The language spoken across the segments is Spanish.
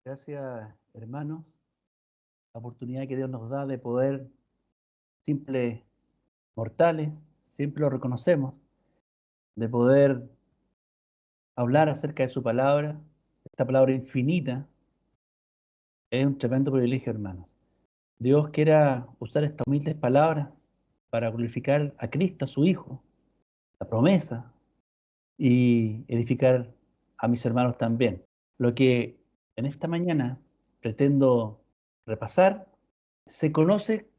Gracias, hermanos, la oportunidad que Dios nos da de poder, simples mortales, siempre lo reconocemos, de poder hablar acerca de su palabra, esta palabra infinita, es un tremendo privilegio, hermanos. Dios quiera usar estas humildes palabras para glorificar a Cristo, a su Hijo, la promesa, y edificar a mis hermanos también. Lo que en esta mañana pretendo repasar se conoce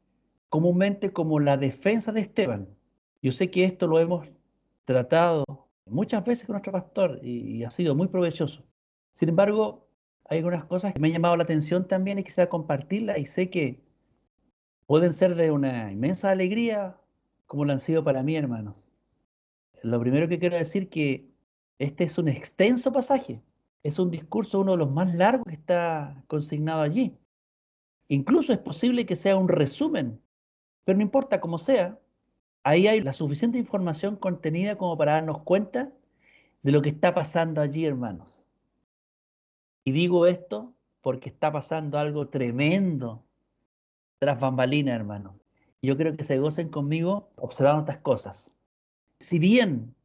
comúnmente como la defensa de Esteban. Yo sé que esto lo hemos tratado muchas veces con nuestro pastor y ha sido muy provechoso. Sin embargo, hay algunas cosas que me han llamado la atención también y quisiera compartirlas y sé que pueden ser de una inmensa alegría como lo han sido para mí, hermanos. Lo primero que quiero decir que este es un extenso pasaje, es un discurso uno de los más largos que está consignado allí. Incluso es posible que sea un resumen, pero no importa cómo sea, ahí hay la suficiente información contenida como para darnos cuenta de lo que está pasando allí, hermanos. Y digo esto porque está pasando algo tremendo tras bambalinas, hermanos. Y yo creo que se gocen conmigo observando estas cosas. Si bien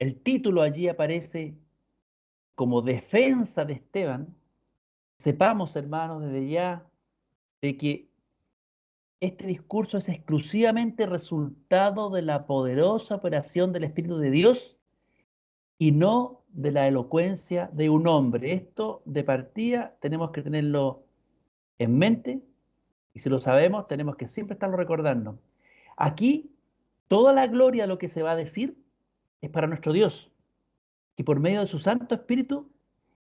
el título allí aparece como defensa de Esteban, sepamos, hermanos, desde ya de que este discurso es exclusivamente resultado de la poderosa operación del Espíritu de Dios y no de la elocuencia de un hombre. Esto de partida tenemos que tenerlo en mente y si lo sabemos tenemos que siempre estarlo recordando. Aquí toda la gloria de lo que se va a decir es para nuestro Dios, que por medio de su Santo Espíritu,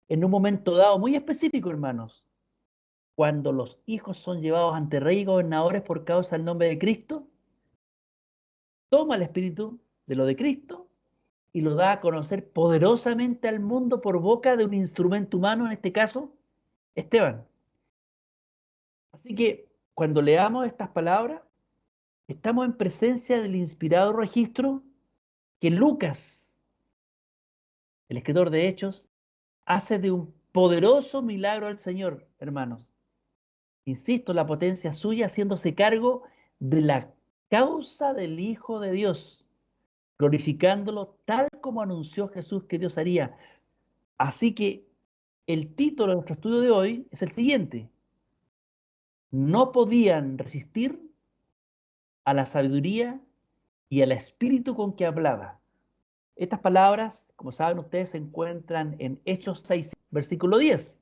en un momento dado muy específico, hermanos, cuando los hijos son llevados ante reyes y gobernadores por causa del nombre de Cristo, toma el Espíritu de lo de Cristo y lo da a conocer poderosamente al mundo por boca de un instrumento humano, en este caso, Esteban. Así que cuando leamos estas palabras, estamos en presencia del inspirado registro que Lucas, el escritor de Hechos, hace de un poderoso milagro al Señor, hermanos. Insisto, la potencia suya haciéndose cargo de la causa del Hijo de Dios, glorificándolo tal como anunció Jesús que Dios haría. Así que el título de nuestro estudio de hoy es el siguiente: no podían resistir a la sabiduría y al espíritu con que hablaba. Estas palabras, como saben ustedes, se encuentran en Hechos 6, versículo 10.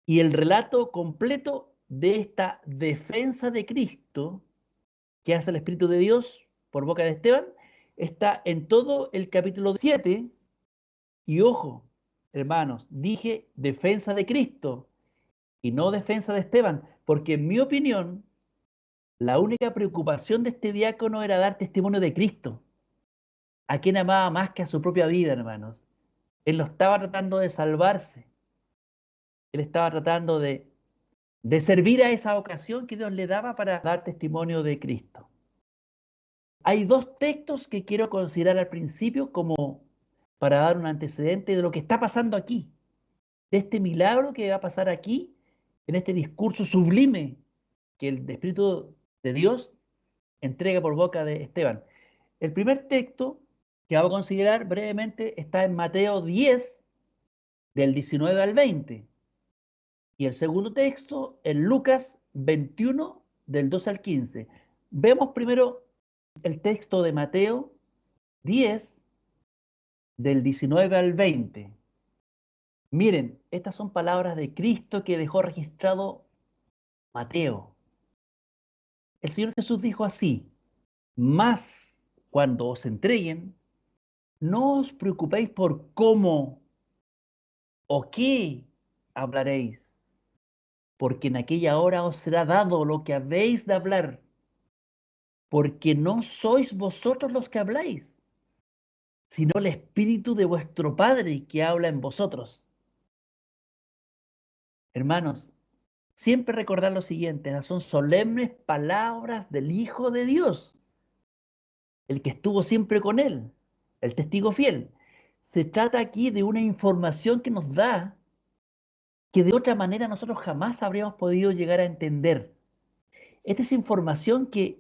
Y el relato completo de esta defensa de Cristo que hace el Espíritu de Dios por boca de Esteban está en todo el capítulo 7. Y ojo, hermanos, dije defensa de Cristo y no defensa de Esteban, porque en mi opinión, la única preocupación de este diácono era dar testimonio de Cristo, a quien amaba más que a su propia vida, hermanos. Él no estaba tratando de salvarse, él estaba tratando de servir a esa ocasión que Dios le daba para dar testimonio de Cristo. Hay dos textos que quiero considerar al principio como para dar un antecedente de lo que está pasando aquí, de este milagro que va a pasar aquí, en este discurso sublime que el Espíritu de Dios entrega por boca de Esteban. El primer texto que vamos a considerar brevemente está en Mateo 10, del 19 al 20. Y el segundo texto en Lucas 21, del 2 al 15. Vemos primero el texto de Mateo 10, del 19 al 20. Miren, estas son palabras de Cristo que dejó registrado Mateo. El Señor Jesús dijo así: mas cuando os entreguen, no os preocupéis por cómo o qué hablaréis, porque en aquella hora os será dado lo que habéis de hablar, porque no sois vosotros los que habláis, sino el Espíritu de vuestro Padre que habla en vosotros. Hermanos, siempre recordar lo siguiente: esas son solemnes palabras del Hijo de Dios, el que estuvo siempre con él, el testigo fiel. Se trata aquí de una información que nos da que de otra manera nosotros jamás habríamos podido llegar a entender. Esta es información que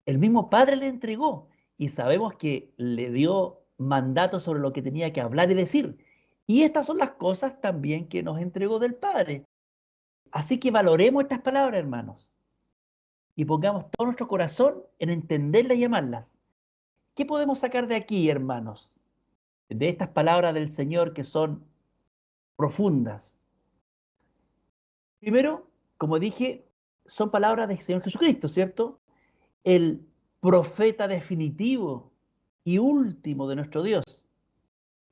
el mismo Padre le entregó y sabemos que le dio mandato sobre lo que tenía que hablar y decir. Y estas son las cosas también que nos entregó del Padre. Así que valoremos estas palabras, hermanos, y pongamos todo nuestro corazón en entenderlas y amarlas. ¿Qué podemos sacar de aquí, hermanos? De estas palabras del Señor que son profundas. Primero, como dije, son palabras del Señor Jesucristo, ¿cierto? El profeta definitivo y último de nuestro Dios.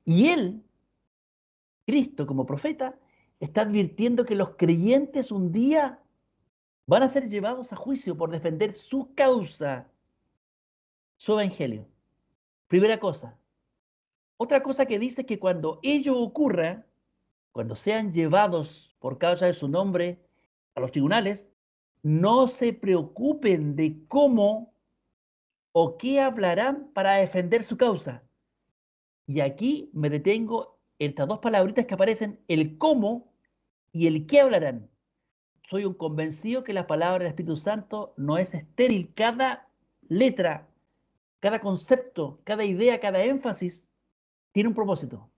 Y Él, Cristo como profeta, está advirtiendo que los creyentes un día van a ser llevados a juicio por defender su causa, su evangelio. Primera cosa. Otra cosa que dice que cuando ello ocurra, cuando sean llevados por causa de su nombre a los tribunales, no se preocupen de cómo o qué hablarán para defender su causa. Y aquí me detengo en estas dos palabritas que aparecen, el cómo y el qué hablarán. Soy un convencido que la palabra del Espíritu Santo no es estéril. Cada letra, cada concepto, cada idea, cada énfasis tiene un propósito.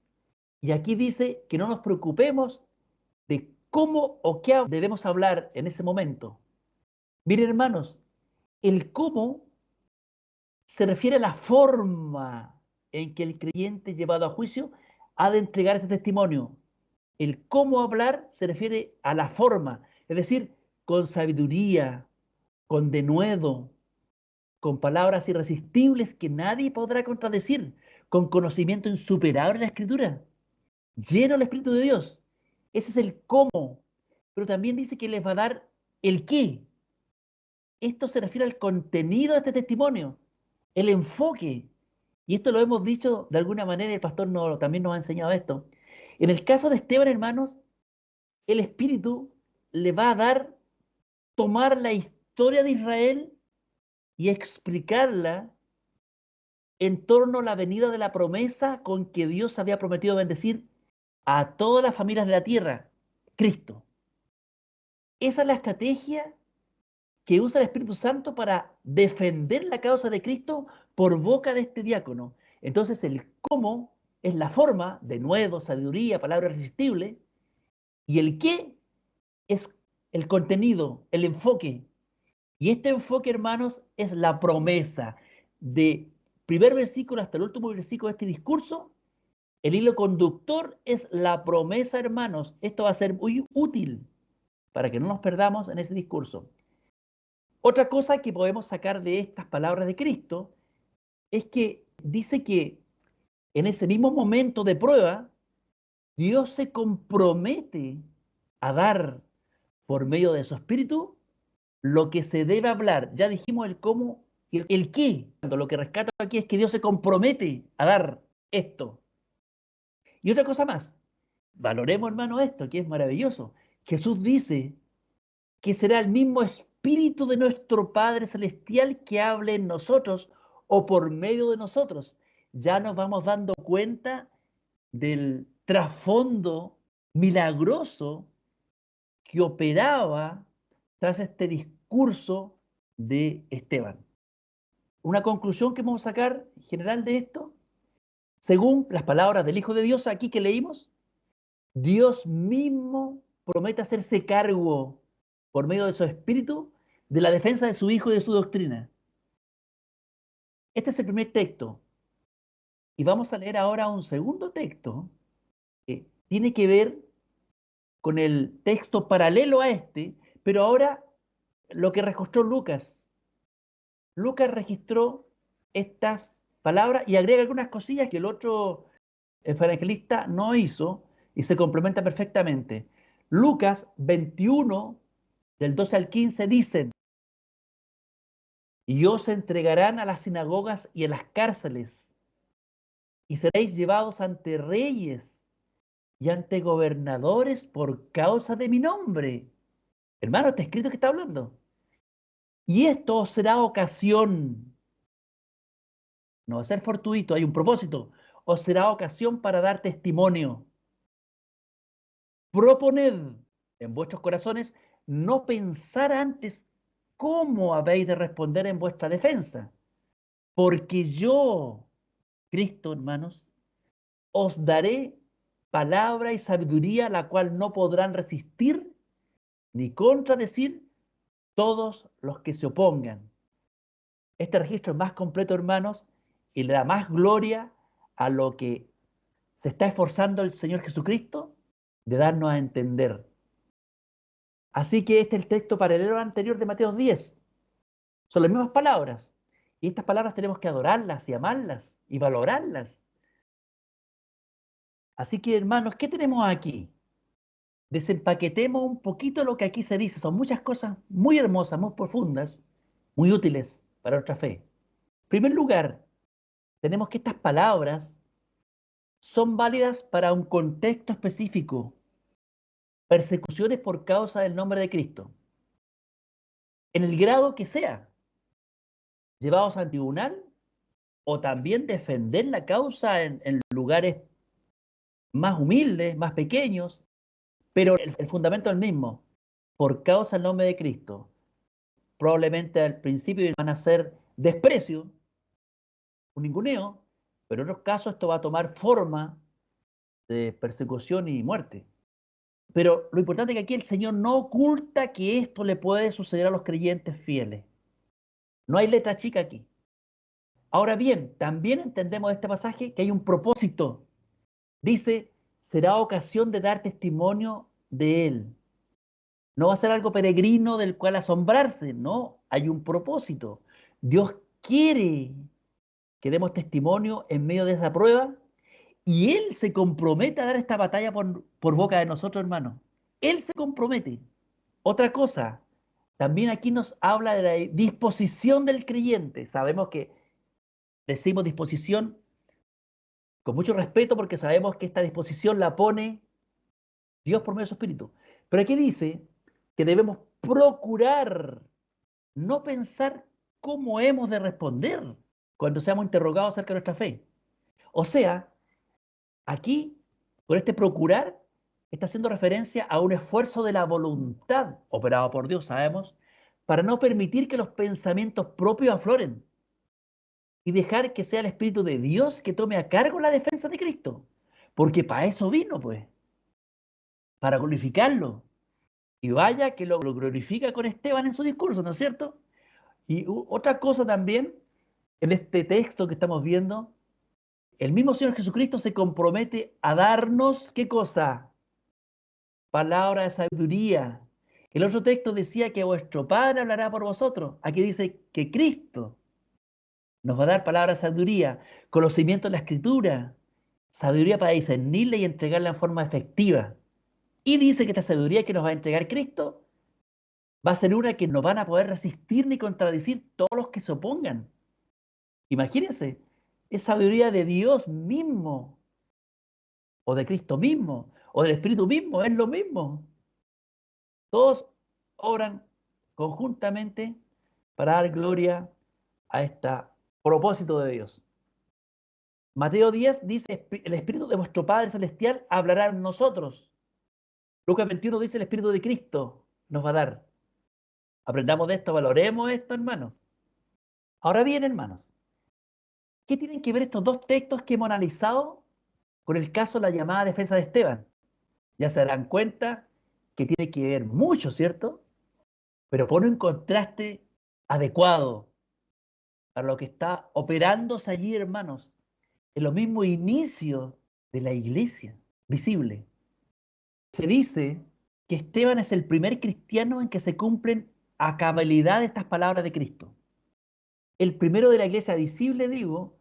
Y aquí dice que no nos preocupemos de cómo o qué debemos hablar en ese momento. Miren, hermanos, el cómo se refiere a la forma en que el creyente llevado a juicio ha de entregar ese testimonio. El cómo hablar se refiere a la forma, es decir, con sabiduría, con denuedo, con palabras irresistibles que nadie podrá contradecir, con conocimiento insuperable de la Escritura, lleno del Espíritu de Dios. Ese es el cómo, pero también dice que les va a dar el qué. Esto se refiere al contenido de este testimonio, el enfoque. Y esto lo hemos dicho de alguna manera, el pastor también nos ha enseñado esto. En el caso de Esteban, hermanos, el Espíritu le va a dar, tomar la historia de Israel y explicarla en torno a la venida de la promesa con que Dios había prometido bendecir a todas las familias de la tierra, Cristo. Esa es la estrategia que usa el Espíritu Santo para defender la causa de Cristo por boca de este diácono. Entonces el cómo es la forma, de nuevo, sabiduría, palabra irresistible, y el qué es el contenido, el enfoque. Y este enfoque, hermanos, es la promesa de primer versículo hasta el último versículo de este discurso. El hilo conductor es la promesa, hermanos. Esto va a ser muy útil para que no nos perdamos en ese discurso. Otra cosa que podemos sacar de estas palabras de Cristo es que dice que en ese mismo momento de prueba, Dios se compromete a dar por medio de su espíritu lo que se debe hablar. Ya dijimos el cómo y el qué. Lo que rescato aquí es que Dios se compromete a dar esto. Y otra cosa más, valoremos, hermano, esto, que es maravilloso. Jesús dice que será el mismo espíritu de nuestro Padre Celestial que hable en nosotros o por medio de nosotros. Ya nos vamos dando cuenta del trasfondo milagroso que operaba tras este discurso de Esteban. Una conclusión que vamos a sacar general de esto, según las palabras del Hijo de Dios aquí que leímos, Dios mismo promete hacerse cargo por medio de su espíritu de la defensa de su Hijo y de su doctrina. Este es el primer texto. Y vamos a leer ahora un segundo texto que tiene que ver con el texto paralelo a este, pero ahora lo que registró Lucas. Lucas registró estas palabras y agrega algunas cosillas que el otro evangelista no hizo y se complementa perfectamente. Lucas 21, del 12 al 15, dicen, y os entregarán a las sinagogas y a las cárceles, y seréis llevados ante reyes y ante gobernadores por causa de mi nombre. Hermano, está escrito que está hablando. Y esto os será ocasión, no va a ser fortuito, hay un propósito, os será ocasión para dar testimonio. proponed en vuestros corazones no pensar antes cómo habéis de responder en vuestra defensa, porque yo, Cristo, hermanos, os daré palabra y sabiduría, la cual no podrán resistir ni contradecir todos los que se opongan. Este registro es más completo, hermanos, y le da más gloria a lo que se está esforzando el Señor Jesucristo de darnos a entender. Así que este es el texto paralelo al anterior de Mateo 10. Son las mismas palabras. Y estas palabras tenemos que adorarlas y amarlas y valorarlas. Así que, hermanos, ¿qué tenemos aquí? Desempaquetemos un poquito lo que aquí se dice. Son muchas cosas muy hermosas, muy profundas, muy útiles para nuestra fe. En primer lugar, tenemos que estas palabras son válidas para un contexto específico. Persecuciones por causa del nombre de Cristo. En el grado que sea, llevados al tribunal o también defender la causa en lugares más humildes, más pequeños, pero el fundamento es el mismo. Por causa del nombre de Cristo, probablemente al principio van a ser desprecio, un ninguneo, pero en otros casos esto va a tomar forma de persecución y muerte. Pero lo importante es que aquí el Señor no oculta que esto le puede suceder a los creyentes fieles. No hay letra chica aquí. Ahora bien, también entendemos de este pasaje que hay un propósito. Dice, será ocasión de dar testimonio de Él. No va a ser algo peregrino del cual asombrarse, no, hay un propósito. Dios quiere que demos testimonio en medio de esa prueba y Él se compromete a dar esta batalla por boca de nosotros, hermanos. Él se compromete. Otra cosa, también aquí nos habla de la disposición del creyente. Sabemos que decimos disposición con mucho respeto porque sabemos que esta disposición la pone Dios por medio de su Espíritu. Pero aquí dice que debemos procurar no pensar cómo hemos de responder cuando seamos interrogados acerca de nuestra fe. O sea, aquí, con este procurar, está haciendo referencia a un esfuerzo de la voluntad, operado por Dios, sabemos, para no permitir que los pensamientos propios afloren y dejar que sea el Espíritu de Dios que tome a cargo la defensa de Cristo. Porque para eso vino, pues, para glorificarlo. Y vaya que lo glorifica con Esteban en su discurso, ¿no es cierto? Y otra cosa también, en este texto que estamos viendo, el mismo Señor Jesucristo se compromete a darnos, ¿qué cosa? Palabra de sabiduría. El otro texto decía que vuestro Padre hablará por vosotros. Aquí dice que Cristo nos va a dar palabra de sabiduría, conocimiento de la Escritura, sabiduría para discernirla y entregarla en forma efectiva. Y dice que esta sabiduría que nos va a entregar Cristo va a ser una que no van a poder resistir ni contradecir todos los que se opongan. Imagínense, es sabiduría de Dios mismo, o de Cristo mismo, o del Espíritu mismo, es lo mismo. Todos obran conjuntamente para dar gloria a este propósito de Dios. Mateo 10 dice, el Espíritu de vuestro Padre Celestial hablará en nosotros. Lucas 21 dice, el Espíritu de Cristo nos va a dar. Aprendamos de esto, valoremos esto, hermanos. Ahora bien, hermanos, ¿qué tienen que ver estos dos textos que hemos analizado con el caso de la llamada defensa de Esteban? Ya se darán cuenta que tiene que ver mucho, ¿cierto? Pero pone un contraste adecuado para lo que está operándose allí, hermanos, en los mismos inicios de la iglesia visible. Se dice que Esteban es el primer cristiano en que se cumplen a cabalidad estas palabras de Cristo. El primero de la iglesia visible, digo,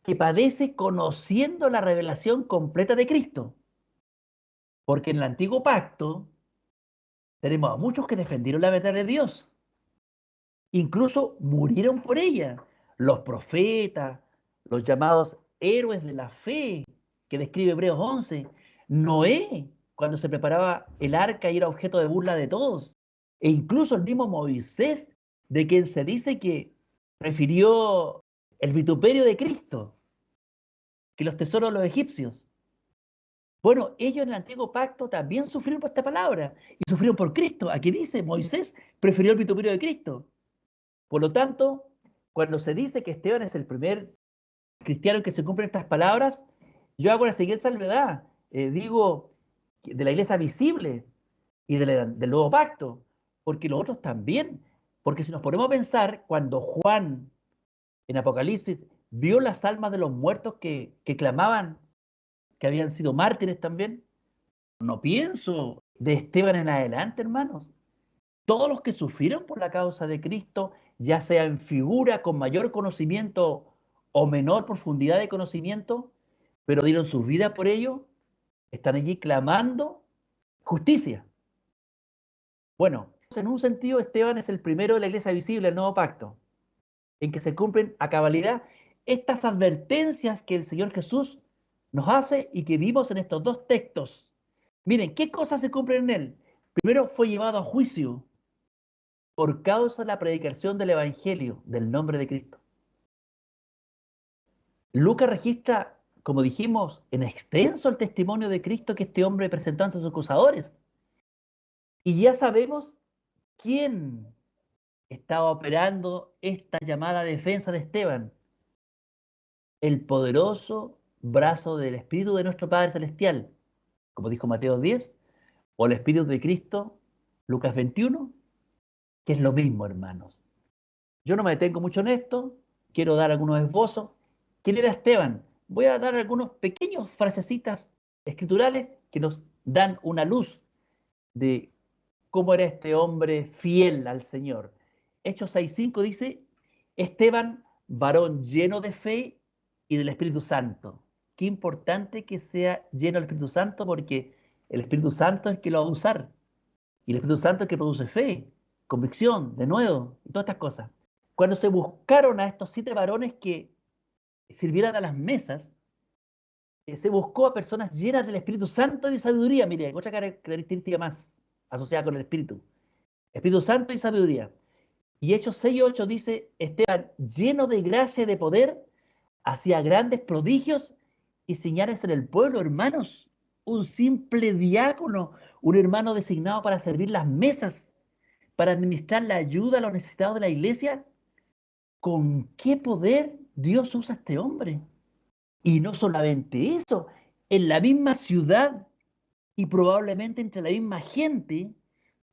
que padece conociendo la revelación completa de Cristo. Porque en el antiguo pacto tenemos a muchos que defendieron la verdad de Dios. Incluso murieron por ella. Los profetas, los llamados héroes de la fe, que describe Hebreos 11. Noé, cuando se preparaba el arca y era objeto de burla de todos. E incluso el mismo Moisés, de quien se dice que prefirió el vituperio de Cristo que los tesoros de los egipcios. Bueno, ellos en el antiguo pacto también sufrieron por esta palabra y sufrieron por Cristo. Aquí dice, Moisés prefirió el vituperio de Cristo. Por lo tanto, cuando se dice que Esteban es el primer cristiano en que se cumplen estas palabras, yo hago la siguiente salvedad. Digo, de la iglesia visible y del nuevo pacto, porque los otros también. Porque si nos ponemos a pensar, cuando Juan en Apocalipsis vio las almas de los muertos que clamaban que habían sido mártires también, no pienso de Esteban en adelante, hermanos. Todos los que sufrieron por la causa de Cristo, ya sea en figura con mayor conocimiento o menor profundidad de conocimiento, pero dieron sus vidas por ello, están allí clamando justicia. Bueno, en un sentido, Esteban es el primero de la iglesia visible, el nuevo pacto, en que se cumplen a cabalidad estas advertencias que el Señor Jesús nos hace y que vimos en estos dos textos. Miren, ¿qué cosas se cumplen en él? Primero, fue llevado a juicio por causa de la predicación del Evangelio, del nombre de Cristo. Lucas registra, como dijimos, en extenso el testimonio de Cristo que este hombre presentó ante sus acusadores. Y ya sabemos quién estaba operando esta llamada defensa de Esteban. El poderoso brazo del Espíritu de nuestro Padre Celestial, como dijo Mateo 10, o el Espíritu de Cristo, Lucas 21, que es lo mismo, hermanos. Yo no me detengo mucho en esto, quiero dar algunos esbozos. ¿Quién era Esteban? Voy a dar algunos pequeños frasecitas escriturales que nos dan una luz de cómo era este hombre fiel al Señor. Hechos 6:5 dice, Esteban, varón lleno de fe y del Espíritu Santo. Qué importante que sea lleno del Espíritu Santo porque el Espíritu Santo es el que lo va a usar. Y el Espíritu Santo es el que produce fe, convicción, de nuevo, y todas estas cosas. Cuando se buscaron a estos 7 varones que sirvieran a las mesas, se buscó a personas llenas del Espíritu Santo y de sabiduría. Mire, otra característica más asociada con el Espíritu. Espíritu Santo y sabiduría. Y Hechos 6:8 dice, Esteban, lleno de gracia y de poder, hacía grandes prodigios y señales en el pueblo, hermanos. Un simple diácono, un hermano designado para servir las mesas, para administrar la ayuda a los necesitados de la iglesia. ¿Con qué poder Dios usa a este hombre? Y no solamente eso, en la misma ciudad y probablemente entre la misma gente,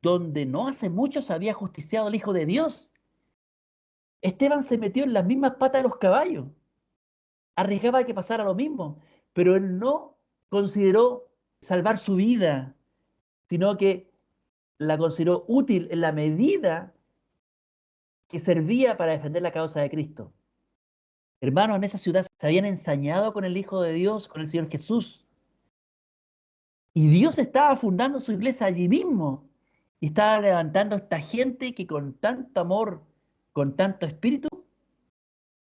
donde no hace mucho se había justiciado al Hijo de Dios, Esteban se metió en las mismas patas de los caballos, arriesgaba que pasara lo mismo, pero él no consideró salvar su vida, sino que la consideró útil en la medida que servía para defender la causa de Cristo. Hermanos, en esa ciudad se habían ensañado con el Hijo de Dios, con el Señor Jesús. Y Dios estaba fundando su iglesia allí mismo. Y estaba levantando a esta gente que con tanto amor, con tanto espíritu,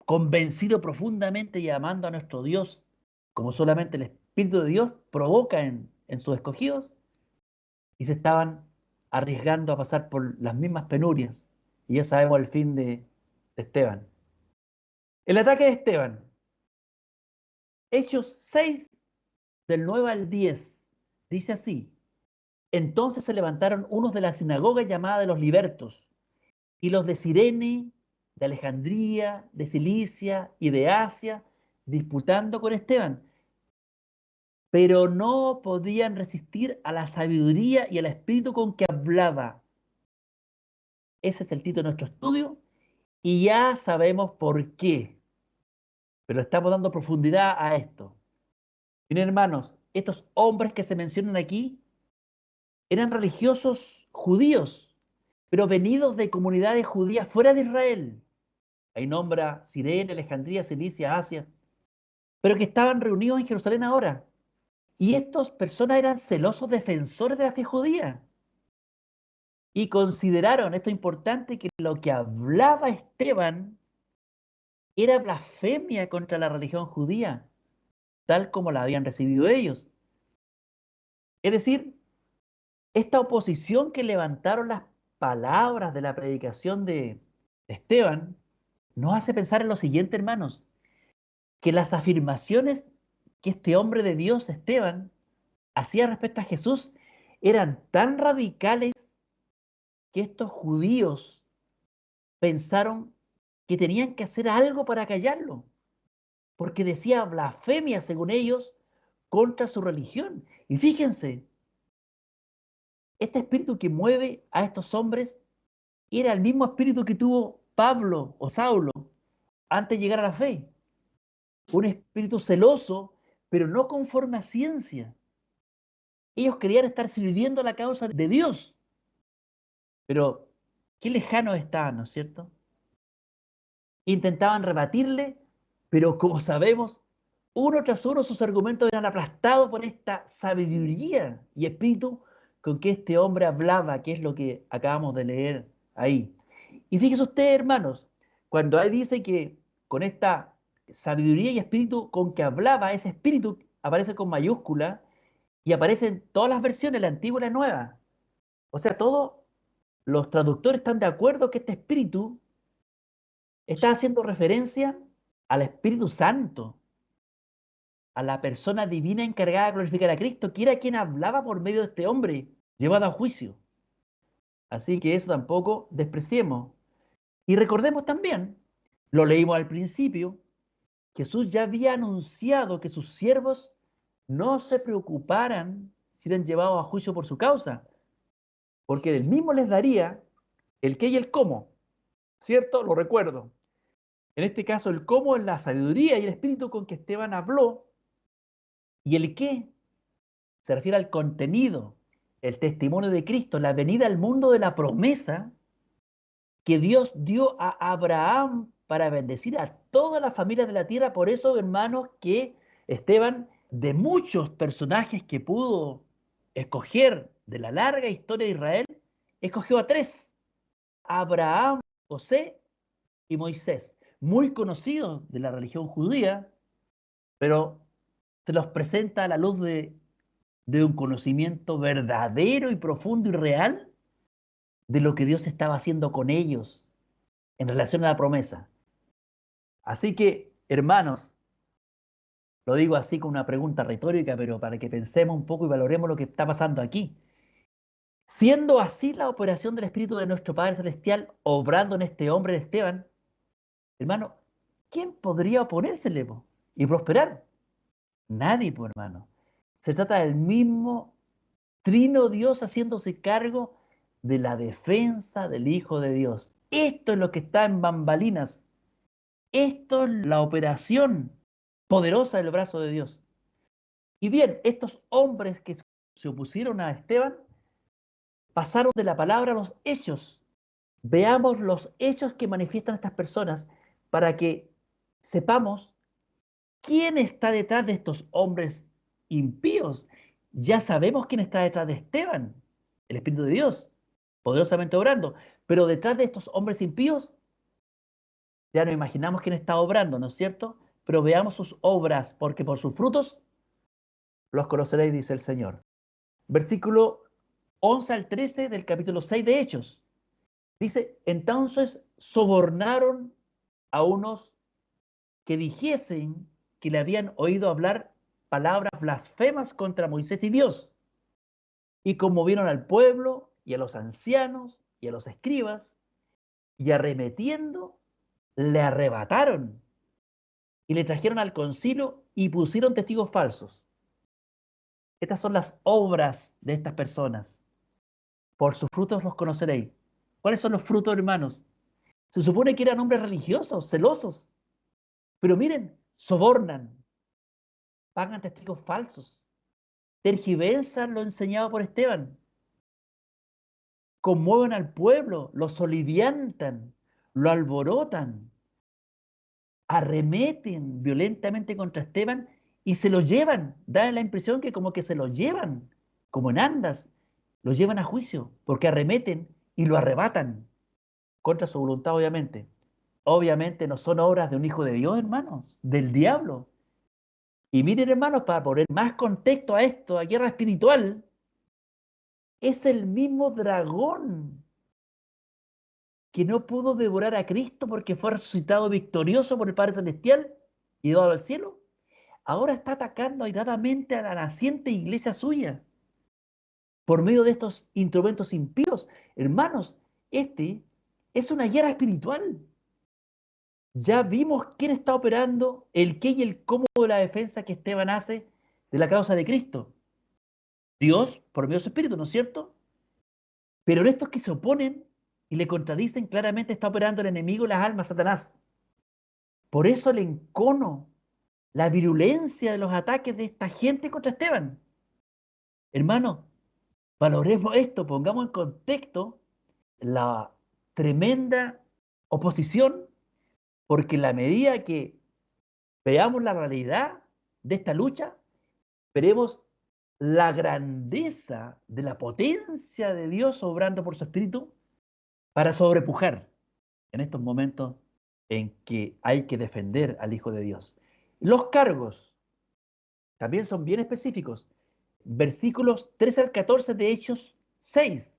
convencido profundamente y amando a nuestro Dios, como solamente el Espíritu de Dios provoca en sus escogidos, y se estaban arriesgando a pasar por las mismas penurias. Y ya sabemos el fin de Esteban. El ataque de Esteban. Hechos 6, del 9 al 10, dice así. Entonces se levantaron unos de la sinagoga llamada de los libertos, y los de Cirene, de Alejandría, de Cilicia y de Asia, disputando con Esteban, pero no podían resistir a la sabiduría y al espíritu con que hablaba. Ese es el título de nuestro estudio, y ya sabemos por qué, pero estamos dando profundidad a esto. Miren, hermanos, estos hombres que se mencionan aquí eran religiosos judíos, pero venidos de comunidades judías fuera de Israel. Ahí nombra Cirene, Alejandría, Cilicia, Asia, pero que estaban reunidos en Jerusalén ahora. Y estas personas eran celosos defensores de la fe judía. Y consideraron, esto importante, que lo que hablaba Esteban era blasfemia contra la religión judía, tal como la habían recibido ellos. Es decir, esta oposición que levantaron las palabras de la predicación de Esteban nos hace pensar en lo siguiente, hermanos, que las afirmaciones que este hombre de Dios, Esteban, hacía respecto a Jesús eran tan radicales que estos judíos pensaron que tenían que hacer algo para callarlo, porque decía blasfemia, según ellos, contra su religión. Y fíjense, este espíritu que mueve a estos hombres era el mismo espíritu que tuvo Pablo o Saulo antes de llegar a la fe. Un espíritu celoso, pero no conforme a ciencia. Ellos querían estar sirviendo a la causa de Dios. Pero qué lejanos estaban, ¿no es cierto? Intentaban rebatirle, pero como sabemos, uno tras uno sus argumentos eran aplastados por esta sabiduría y espíritu con que este hombre hablaba, que es lo que acabamos de leer ahí. Y fíjese usted, hermanos, cuando ahí dice que con esta sabiduría y espíritu con que hablaba, ese espíritu aparece con mayúscula y aparece en todas las versiones, la antigua y la nueva. O sea, todos los traductores están de acuerdo que este espíritu está haciendo referencia al Espíritu Santo, a la persona divina encargada de glorificar a Cristo, que era quien hablaba por medio de este hombre llevado a juicio. Así que eso tampoco despreciemos. Y recordemos también, lo leímos al principio, Jesús ya había anunciado que sus siervos no se preocuparan si eran llevados a juicio por su causa, porque él mismo les daría el qué y el cómo. ¿Cierto? Lo recuerdo. En este caso, el cómo es la sabiduría y el espíritu con que Esteban habló, y el qué se refiere al contenido, el testimonio de Cristo, la venida al mundo de la promesa que Dios dio a Abraham para bendecir a todas las familias de la tierra. Por eso, hermanos, que Esteban, de muchos personajes que pudo escoger de la larga historia de Israel, escogió a tres: Abraham, José y Moisés, muy conocidos de la religión judía, pero se los presenta a la luz de un conocimiento verdadero y profundo y real de lo que Dios estaba haciendo con ellos en relación a la promesa. Así que, hermanos, lo digo así con una pregunta retórica, pero para que pensemos un poco y valoremos lo que está pasando aquí. Siendo así la operación del Espíritu de nuestro Padre Celestial obrando en este hombre de Esteban, hermano, ¿quién podría oponérsele y prosperar? Nadie, pues, hermano. Se trata del mismo trino Dios haciéndose cargo de la defensa del Hijo de Dios. Esto es lo que está en bambalinas. Esto es la operación poderosa del brazo de Dios. Y bien, estos hombres que se opusieron a Esteban pasaron de la palabra a los hechos. Veamos los hechos que manifiestan estas personas para que sepamos quién está detrás de estos hombres impíos. Ya sabemos quién está detrás de Esteban, el Espíritu de Dios, poderosamente obrando. Pero detrás de estos hombres impíos, ya nos imaginamos quién está obrando, ¿no es cierto? Pero veamos sus obras, porque por sus frutos los conoceréis, dice el Señor. Versículo 11 al 13 del capítulo 6 de Hechos. Dice, entonces sobornaron a unos que dijesen que le habían oído hablar palabras blasfemas contra Moisés y Dios. Y conmovieron al pueblo y a los ancianos y a los escribas, y arremetiendo, le arrebataron y le trajeron al concilio y pusieron testigos falsos. Estas son las obras de estas personas. Por sus frutos los conoceréis. ¿Cuáles son los frutos, hermanos? Se supone que eran hombres religiosos, celosos, pero miren, sobornan, pagan testigos falsos, tergiversan lo enseñado por Esteban, conmueven al pueblo, lo soliviantan, lo alborotan, arremeten violentamente contra Esteban y se lo llevan. Da la impresión que como que se lo llevan, como en andas, lo llevan a juicio, porque arremeten y lo arrebatan, contra su voluntad, obviamente. Obviamente no son obras de un hijo de Dios, hermanos, del diablo. Y miren, hermanos, para poner más contexto a esto, a guerra espiritual, es el mismo dragón que no pudo devorar a Cristo porque fue resucitado victorioso por el Padre Celestial y llevado al cielo. ahora está atacando airadamente a la naciente iglesia suya por medio de estos instrumentos impíos. Hermanos, este es una guerra espiritual. Ya vimos quién está operando, el qué y el cómo de la defensa que Esteban hace de la causa de Cristo. Dios, por medio de su Espíritu, ¿no es cierto? Pero en estos que se oponen y le contradicen, claramente está operando el enemigo y las almas, Satanás. Por eso el encono, la virulencia de los ataques de esta gente contra Esteban. Hermano, valoremos esto, pongamos en contexto la tremenda oposición, porque en la medida que veamos la realidad de esta lucha, veremos la grandeza de la potencia de Dios obrando por su Espíritu para sobrepujar en estos momentos en que hay que defender al Hijo de Dios. Los cargos también son bien específicos. Versículos 13 al 14 de Hechos 6.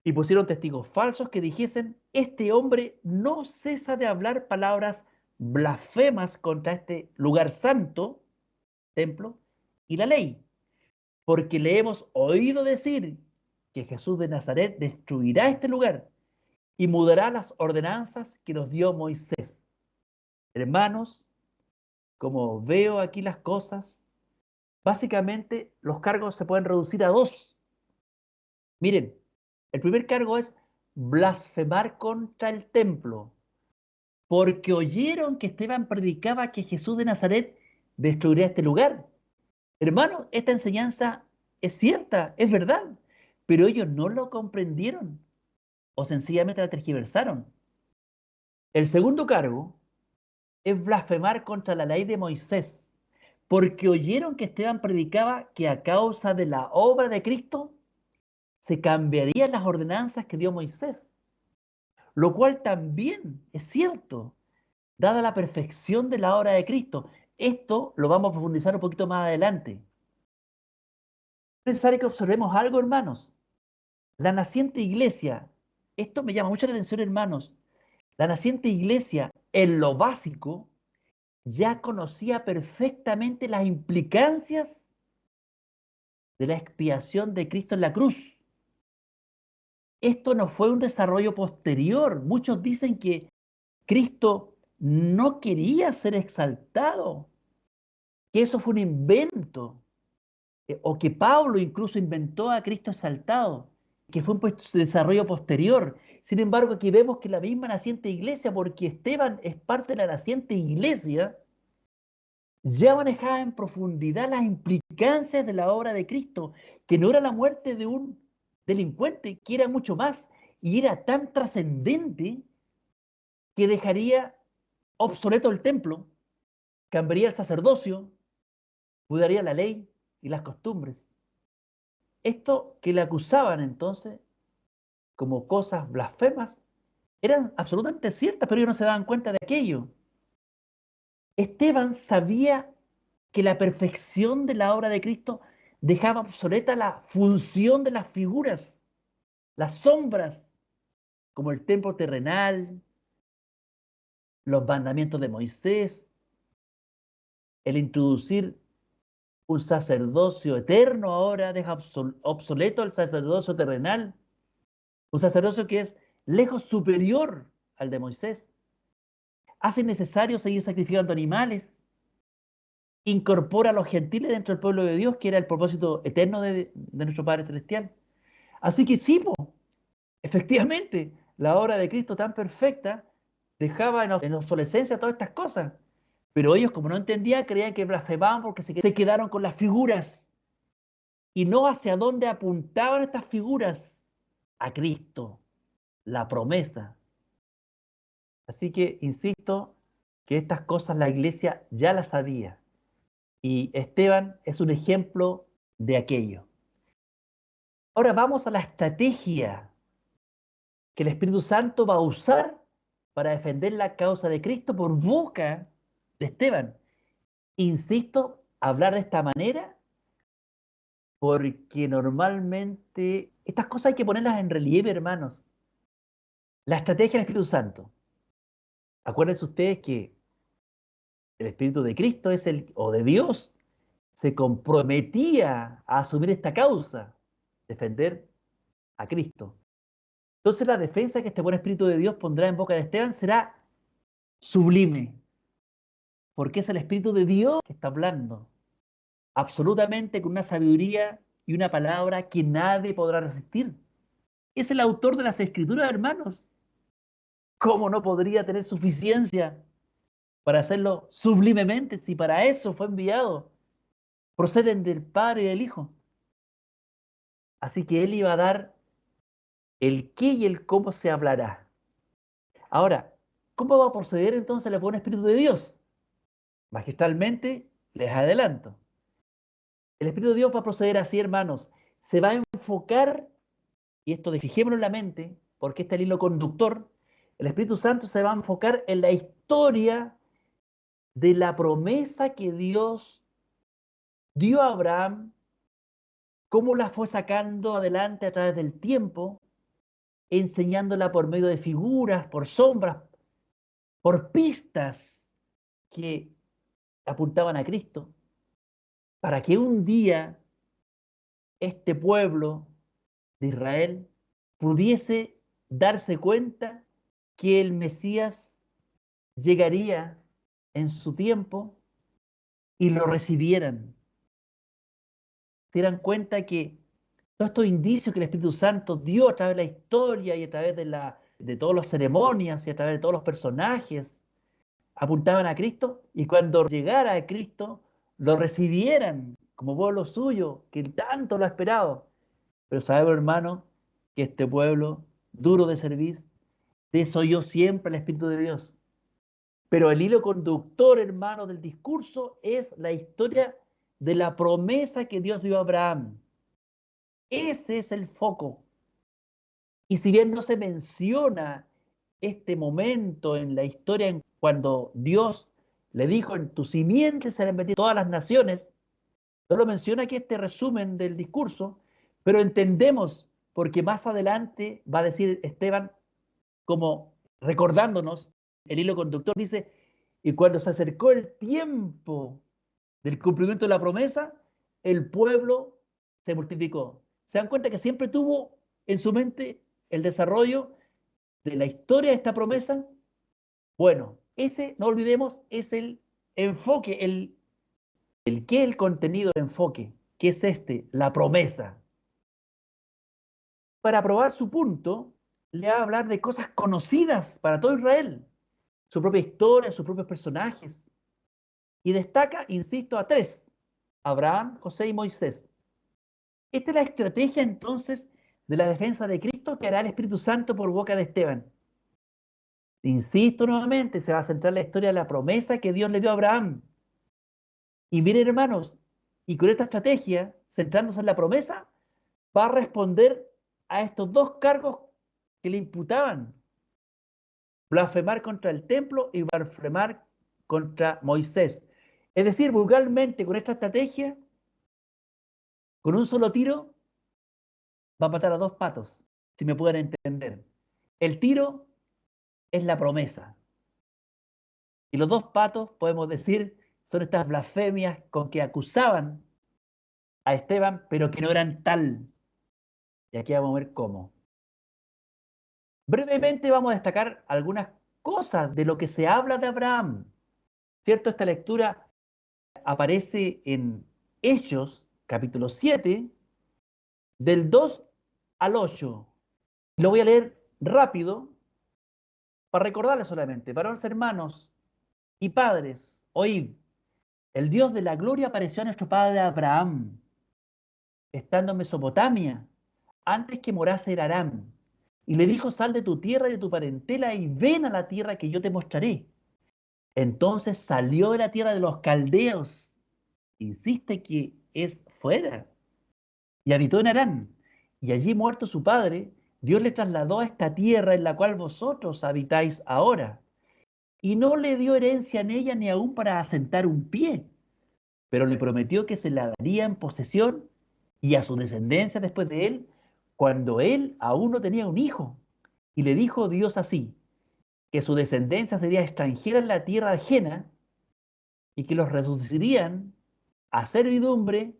Y pusieron testigos falsos que dijesen, este hombre no cesa de hablar palabras blasfemas contra este lugar santo, templo, y la ley, porque le hemos oído decir que Jesús de Nazaret destruirá este lugar y mudará las ordenanzas que nos dio Moisés. Hermanos, como veo aquí las cosas, básicamente los cargos se pueden reducir a dos. Miren, el primer cargo es blasfemar contra el templo, porque oyeron que Esteban predicaba que Jesús de Nazaret destruiría este lugar. Hermano, esta enseñanza es cierta, es verdad, pero ellos no lo comprendieron o sencillamente la tergiversaron. El segundo cargo es blasfemar contra la ley de Moisés, porque oyeron que Esteban predicaba que a causa de la obra de Cristo se cambiarían las ordenanzas que dio Moisés, lo cual también es cierto, dada la perfección de la obra de Cristo. Esto lo vamos a profundizar un poquito más adelante. Es necesario que observemos algo, hermanos. La naciente iglesia, esto me llama mucho la atención, hermanos, la naciente iglesia en lo básico ya conocía perfectamente las implicancias de la expiación de Cristo en la cruz. Esto no fue un desarrollo posterior. Muchos dicen que Cristo no quería ser exaltado, que eso fue un invento, o que Pablo incluso inventó a Cristo exaltado, que fue un desarrollo posterior. Sin embargo, aquí vemos que la misma naciente iglesia, porque Esteban es parte de la naciente iglesia, ya manejaba en profundidad las implicancias de la obra de Cristo, que no era la muerte de un delincuente, que era mucho más, y era tan trascendente que dejaría obsoleto el templo, cambiaría el sacerdocio, mudaría la ley y las costumbres. Esto que le acusaban entonces como cosas blasfemas eran absolutamente ciertas, pero ellos no se daban cuenta de aquello. Esteban sabía que la perfección de la obra de Cristo dejaba obsoleta la función de las figuras, las sombras, como el templo terrenal, los mandamientos de Moisés, el introducir un sacerdocio eterno ahora deja obsoleto el sacerdocio terrenal, un sacerdocio que es lejos superior al de Moisés. Hace necesario seguir sacrificando animales, incorpora a los gentiles dentro del pueblo de Dios, que era el propósito eterno de nuestro Padre Celestial. Así que sí, efectivamente, la obra de Cristo tan perfecta dejaba en obsolescencia todas estas cosas. Pero ellos, como no entendían, creían que blasfemaban porque se quedaron con las figuras y no hacia dónde apuntaban estas figuras, a Cristo, la promesa. Así que insisto que estas cosas la iglesia ya las sabía y Esteban es un ejemplo de aquello. Ahora vamos a la estrategia que el Espíritu Santo va a usar para defender la causa de Cristo por boca de Esteban. Insisto, hablar de esta manera porque normalmente estas cosas hay que ponerlas en relieve, hermanos. La estrategia del Espíritu Santo. Acuérdense ustedes que el Espíritu de Cristo es o de Dios, se comprometía a asumir esta causa, defender a Cristo. Entonces la defensa que este buen Espíritu de Dios pondrá en boca de Esteban será sublime, porque es el Espíritu de Dios que está hablando, absolutamente con una sabiduría y una palabra que nadie podrá resistir. Es el autor de las Escrituras, hermanos. ¿Cómo no podría tener suficiencia para hacerlo sublimemente si para eso fue enviado? Proceden del Padre y del Hijo. Así que él iba a dar el qué y el cómo se hablará. Ahora, ¿cómo va a proceder entonces el buen Espíritu de Dios? Magistralmente, les adelanto. El Espíritu de Dios va a proceder así, hermanos. Se va a enfocar, y esto fijémonos en la mente, porque este es el hilo conductor, el Espíritu Santo se va a enfocar en la historia de la promesa que Dios dio a Abraham, cómo la fue sacando adelante a través del tiempo, enseñándola por medio de figuras, por sombras, por pistas que apuntaban a Cristo, para que un día este pueblo de Israel pudiese darse cuenta que el Mesías llegaría en su tiempo y lo recibieran. Se dieran cuenta que todos estos indicios que el Espíritu Santo dio a través de la historia y a través de todas las ceremonias y a través de todos los personajes apuntaban a Cristo, y cuando llegara a Cristo lo recibieran como pueblo suyo, que tanto lo ha esperado. Pero sabemos, hermano, que este pueblo duro de servir desoyó siempre el Espíritu de Dios. Pero el hilo conductor, hermano, del discurso es la historia de la promesa que Dios dio a Abraham. Ese es el foco. Y si bien no se menciona este momento en la historia en cuando Dios le dijo, en tu simiente serán benditas todas las naciones, no lo menciona aquí este resumen del discurso, pero entendemos, porque más adelante va a decir Esteban, como recordándonos, el hilo conductor dice, y cuando se acercó el tiempo del cumplimiento de la promesa, el pueblo se multiplicó. ¿Se dan cuenta que siempre tuvo en su mente el desarrollo de la historia de esta promesa? Bueno, ese, no olvidemos, es el enfoque, el qué, el contenido, el enfoque, que es este, la promesa. Para probar su punto, le va a hablar de cosas conocidas para todo Israel, su propia historia, sus propios personajes. Y destaca, insisto, a tres: Abraham, José y Moisés. Esta es la estrategia entonces de la defensa de Cristo que hará el Espíritu Santo por boca de Esteban. Insisto nuevamente, se va a centrar la historia de la promesa que Dios le dio a Abraham. Y miren, hermanos, y con esta estrategia, centrándose en la promesa, va a responder a estos dos cargos que le imputaban: blasfemar contra el templo y blasfemar contra Moisés. Es decir, vulgarmente, con esta estrategia, con un solo tiro, va a matar a dos patos, si me pueden entender. El tiro es la promesa. Y los dos patos, podemos decir, son estas blasfemias con que acusaban a Esteban, pero que no eran tal. Y aquí vamos a ver cómo. Brevemente vamos a destacar algunas cosas de lo que se habla de Abraham. ¿Cierto? Esta lectura aparece en Hechos, capítulo 7, del 2 al 8. Lo voy a leer rápido para recordarles solamente. Varones hermanos y padres, oíd, el Dios de la gloria apareció a nuestro padre Abraham, estando en Mesopotamia, antes que morase en Aram, y le dijo, sal de tu tierra y de tu parentela y ven a la tierra que yo te mostraré. Entonces salió de la tierra de los caldeos, insiste que es fuera, y habitó en Harán. Y allí muerto su padre, Dios le trasladó a esta tierra en la cual vosotros habitáis ahora. Y no le dio herencia en ella ni aún para asentar un pie, pero le prometió que se la daría en posesión y a su descendencia después de él, cuando él aún no tenía un hijo. Y le dijo Dios así, que su descendencia sería extranjera en la tierra ajena, y que los reducirían a servidumbre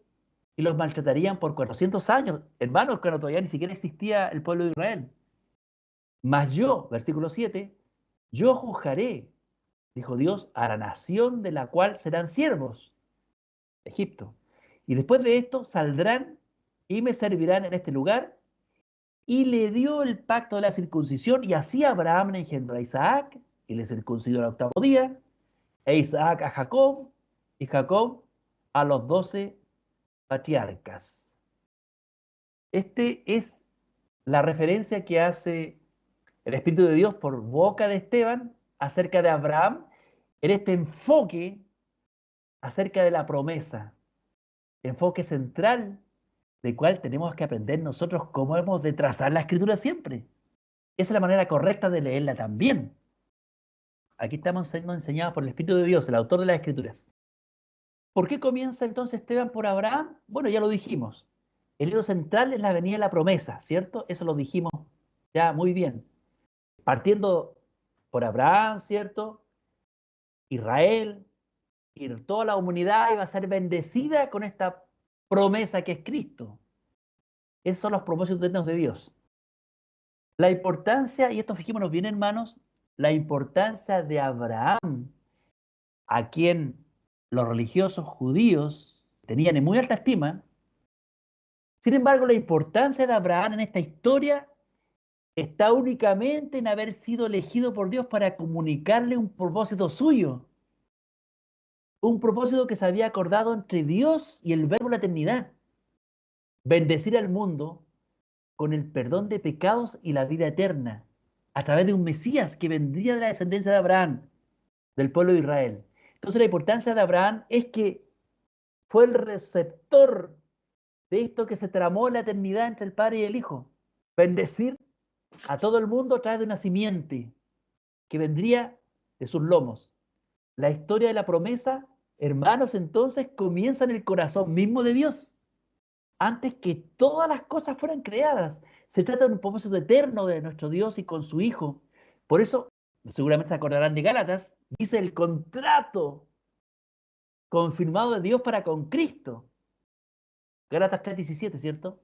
y los maltratarían por 400 años, hermanos, cuando todavía ni siquiera existía el pueblo de Israel. Mas yo, versículo 7, yo juzgaré, dijo Dios, a la nación de la cual serán siervos, Egipto. Y después de esto saldrán y me servirán en este lugar. Y le dio el pacto de la circuncisión, y así Abraham engendró a Isaac, y le circuncidó al 8º día, e Isaac a Jacob, y Jacob a los 12 patriarcas. Este es la referencia que hace el Espíritu de Dios por boca de Esteban acerca de Abraham, en este enfoque acerca de la promesa, enfoque central del cual tenemos que aprender nosotros cómo hemos de trazar la escritura siempre. Esa es la manera correcta de leerla también. Aquí estamos siendo enseñados por el Espíritu de Dios, el autor de las Escrituras. ¿Por qué comienza entonces Esteban por Abraham? Bueno, ya lo dijimos. El hilo central es la venida de la promesa, ¿cierto? Eso lo dijimos ya muy bien. Partiendo por Abraham, ¿cierto? Israel y toda la humanidad iba a ser bendecida con esta promesa que es Cristo. Esos son los propósitos eternos de Dios. La importancia, y esto fijémonos bien, hermanos, la importancia de Abraham, a quien los religiosos judíos tenían en muy alta estima. Sin embargo, la importancia de Abraham en esta historia está únicamente en haber sido elegido por Dios para comunicarle un propósito suyo, un propósito que se había acordado entre Dios y el Verbo de la eternidad: bendecir al mundo con el perdón de pecados y la vida eterna, a través de un Mesías que vendría de la descendencia de Abraham, del pueblo de Israel. Entonces la importancia de Abraham es que fue el receptor de esto que se tramó en la eternidad entre el Padre y el Hijo: bendecir a todo el mundo a través de una simiente que vendría de sus lomos. La historia de la promesa, hermanos, entonces comienza en el corazón mismo de Dios, antes que todas las cosas fueran creadas. Se trata de un propósito eterno de nuestro Dios y con su Hijo. Por eso, seguramente se acordarán de Gálatas, dice el contrato confirmado de Dios para con Cristo. Gálatas 3:17, ¿cierto?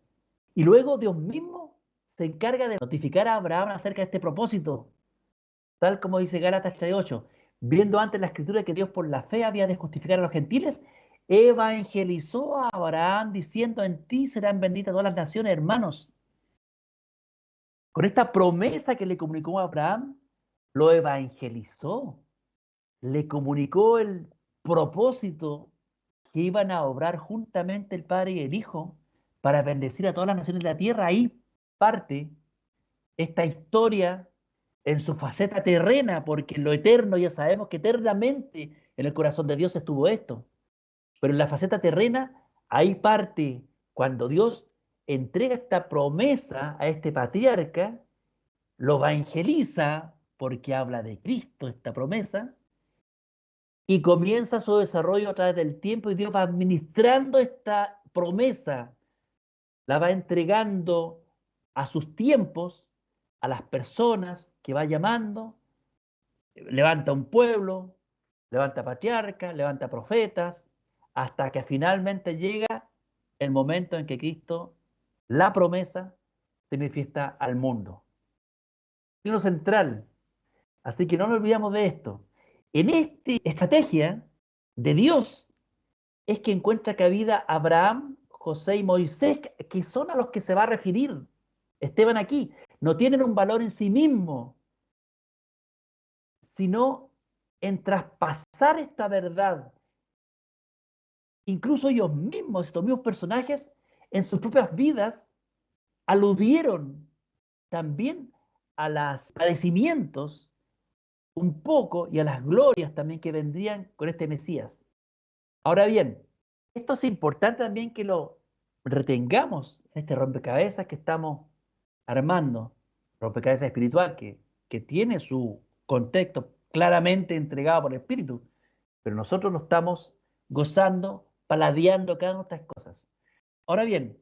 Y luego Dios mismo se encarga de notificar a Abraham acerca de este propósito, tal como dice Gálatas 3:8. Viendo antes la escritura que Dios por la fe había de justificar a los gentiles, evangelizó a Abraham diciendo: en ti serán benditas todas las naciones, hermanos. Con esta promesa que le comunicó a Abraham, lo evangelizó, le comunicó el propósito que iban a obrar juntamente el Padre y el Hijo para bendecir a todas las naciones de la tierra. Ahí parte esta historia en su faceta terrena, porque en lo eterno ya sabemos que eternamente en el corazón de Dios estuvo esto. Pero en la faceta terrena, ahí parte cuando Dios entrega esta promesa a este patriarca, lo evangeliza porque habla de Cristo esta promesa, y comienza su desarrollo a través del tiempo, y Dios va administrando esta promesa, la va entregando a sus tiempos, a las personas que va llamando, levanta un pueblo, levanta patriarcas, levanta profetas, hasta que finalmente llega el momento en que Cristo, la promesa, se manifiesta al mundo. Es lo central. Así que no nos olvidemos de esto. En esta estrategia de Dios es que encuentra cabida Abraham, José y Moisés, que son a los que se va a referir Esteban aquí. No tienen un valor en sí mismo, sino en traspasar esta verdad. Incluso ellos mismos, estos mismos personajes, en sus propias vidas, aludieron también a los padecimientos un poco y a las glorias también que vendrían con este Mesías. Ahora bien, esto es importante también que lo retengamos en este rompecabezas que estamos armando, rompecabezas espiritual que tiene su contexto claramente entregado por el Espíritu, pero nosotros lo estamos gozando, paladeando cada una de estas cosas. Ahora bien,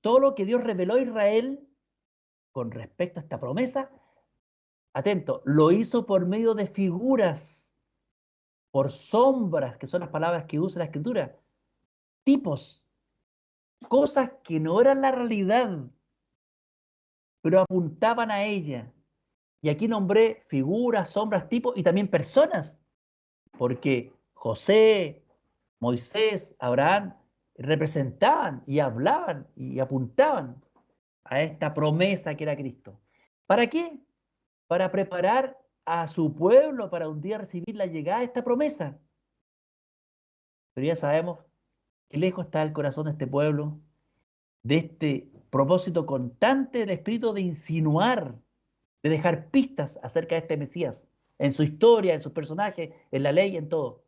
todo lo que Dios reveló a Israel con respecto a esta promesa, atento, lo hizo por medio de figuras por sombras, que son las palabras que usa la Escritura, tipos, cosas que no eran la realidad, pero apuntaban a ella. Y aquí nombré figuras, sombras, tipos y también personas, porque José, Moisés, Abraham representaban y hablaban y apuntaban a esta promesa que era Cristo. ¿Para qué? Para preparar a su pueblo para un día recibir la llegada de esta promesa. Pero ya sabemos que lejos está el corazón de este pueblo, de este propósito constante del Espíritu de insinuar, de dejar pistas acerca de este Mesías, en su historia, en sus personajes, en la ley, en todo.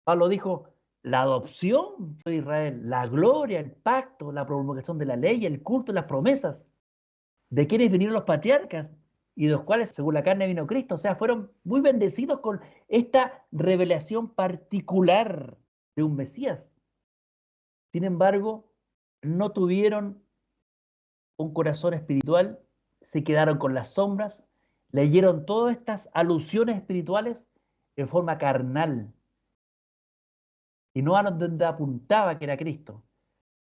Pablo dijo, la adopción fue de Israel, la gloria, el pacto, la promulgación de la ley, el culto, las promesas, de quienes vinieron los patriarcas y de los cuales, según la carne, vino Cristo. O sea, fueron muy bendecidos con esta revelación particular de un Mesías. Sin embargo, no tuvieron un corazón espiritual, se quedaron con las sombras, leyeron todas estas alusiones espirituales en forma carnal y no a donde apuntaba que era Cristo.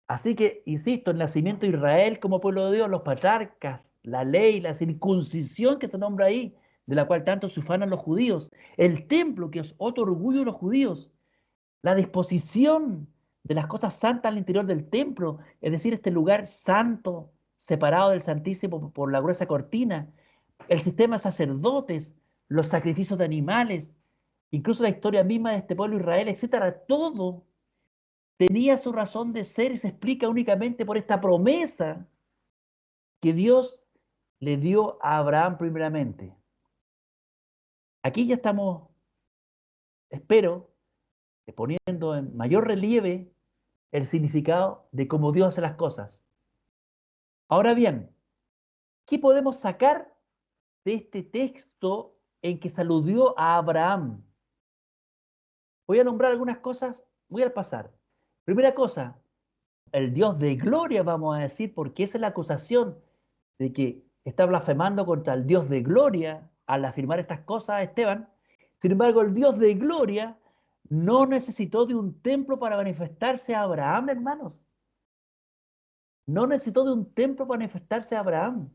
Así que, insisto, el nacimiento de Israel como pueblo de Dios, los patriarcas, la ley, la circuncisión que se nombra ahí, de la cual tanto se ufanan los judíos, el templo que es otro orgullo de los judíos, la disposición de las cosas santas al interior del templo, es decir, este lugar santo, separado del Santísimo por la gruesa cortina, el sistema de sacerdotes, los sacrificios de animales, incluso la historia misma de este pueblo de Israel, etcétera, todo tenía su razón de ser y se explica únicamente por esta promesa que Dios le dio a Abraham primeramente. Aquí ya estamos, espero, poniendo en mayor relieve el significado de cómo Dios hace las cosas. Ahora bien, ¿qué podemos sacar de este texto en que saludó a Abraham? Voy a nombrar algunas cosas, voy al pasar. Primera cosa, el Dios de gloria, vamos a decir, porque esa es la acusación de que está blasfemando contra el Dios de gloria al afirmar estas cosas, Esteban. Sin embargo, el Dios de gloria no necesitó de un templo para manifestarse a Abraham, hermanos. No necesitó de un templo para manifestarse a Abraham.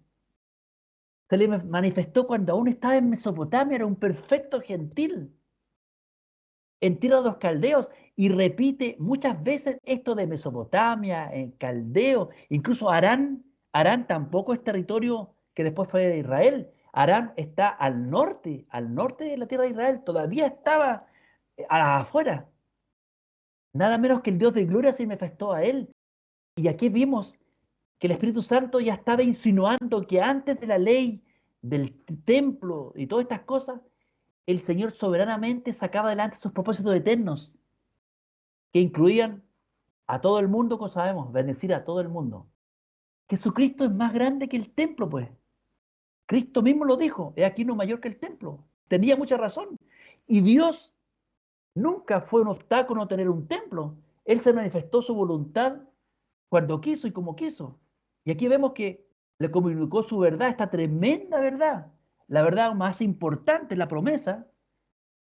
Se le manifestó cuando aún estaba en Mesopotamia, era un perfecto gentil, en tierra de los caldeos, y repite muchas veces esto de Mesopotamia, en caldeo, incluso Harán. Harán tampoco es territorio que después fue de Israel. Harán está al norte de la tierra de Israel, todavía estaba afuera. Nada menos que el Dios de gloria se manifestó a él. Y aquí vimos que el Espíritu Santo ya estaba insinuando que antes de la ley, del templo y todas estas cosas, el Señor soberanamente sacaba adelante sus propósitos eternos, que incluían a todo el mundo, como sabemos, bendecir a todo el mundo. Jesucristo es más grande que el templo, pues. Cristo mismo lo dijo, he aquí no mayor que el templo. Tenía mucha razón. Y Dios nunca fue un obstáculo no tener un templo. Él se manifestó su voluntad cuando quiso y como quiso. Y aquí vemos que le comunicó su verdad, esta tremenda verdad. La verdad más importante, la promesa,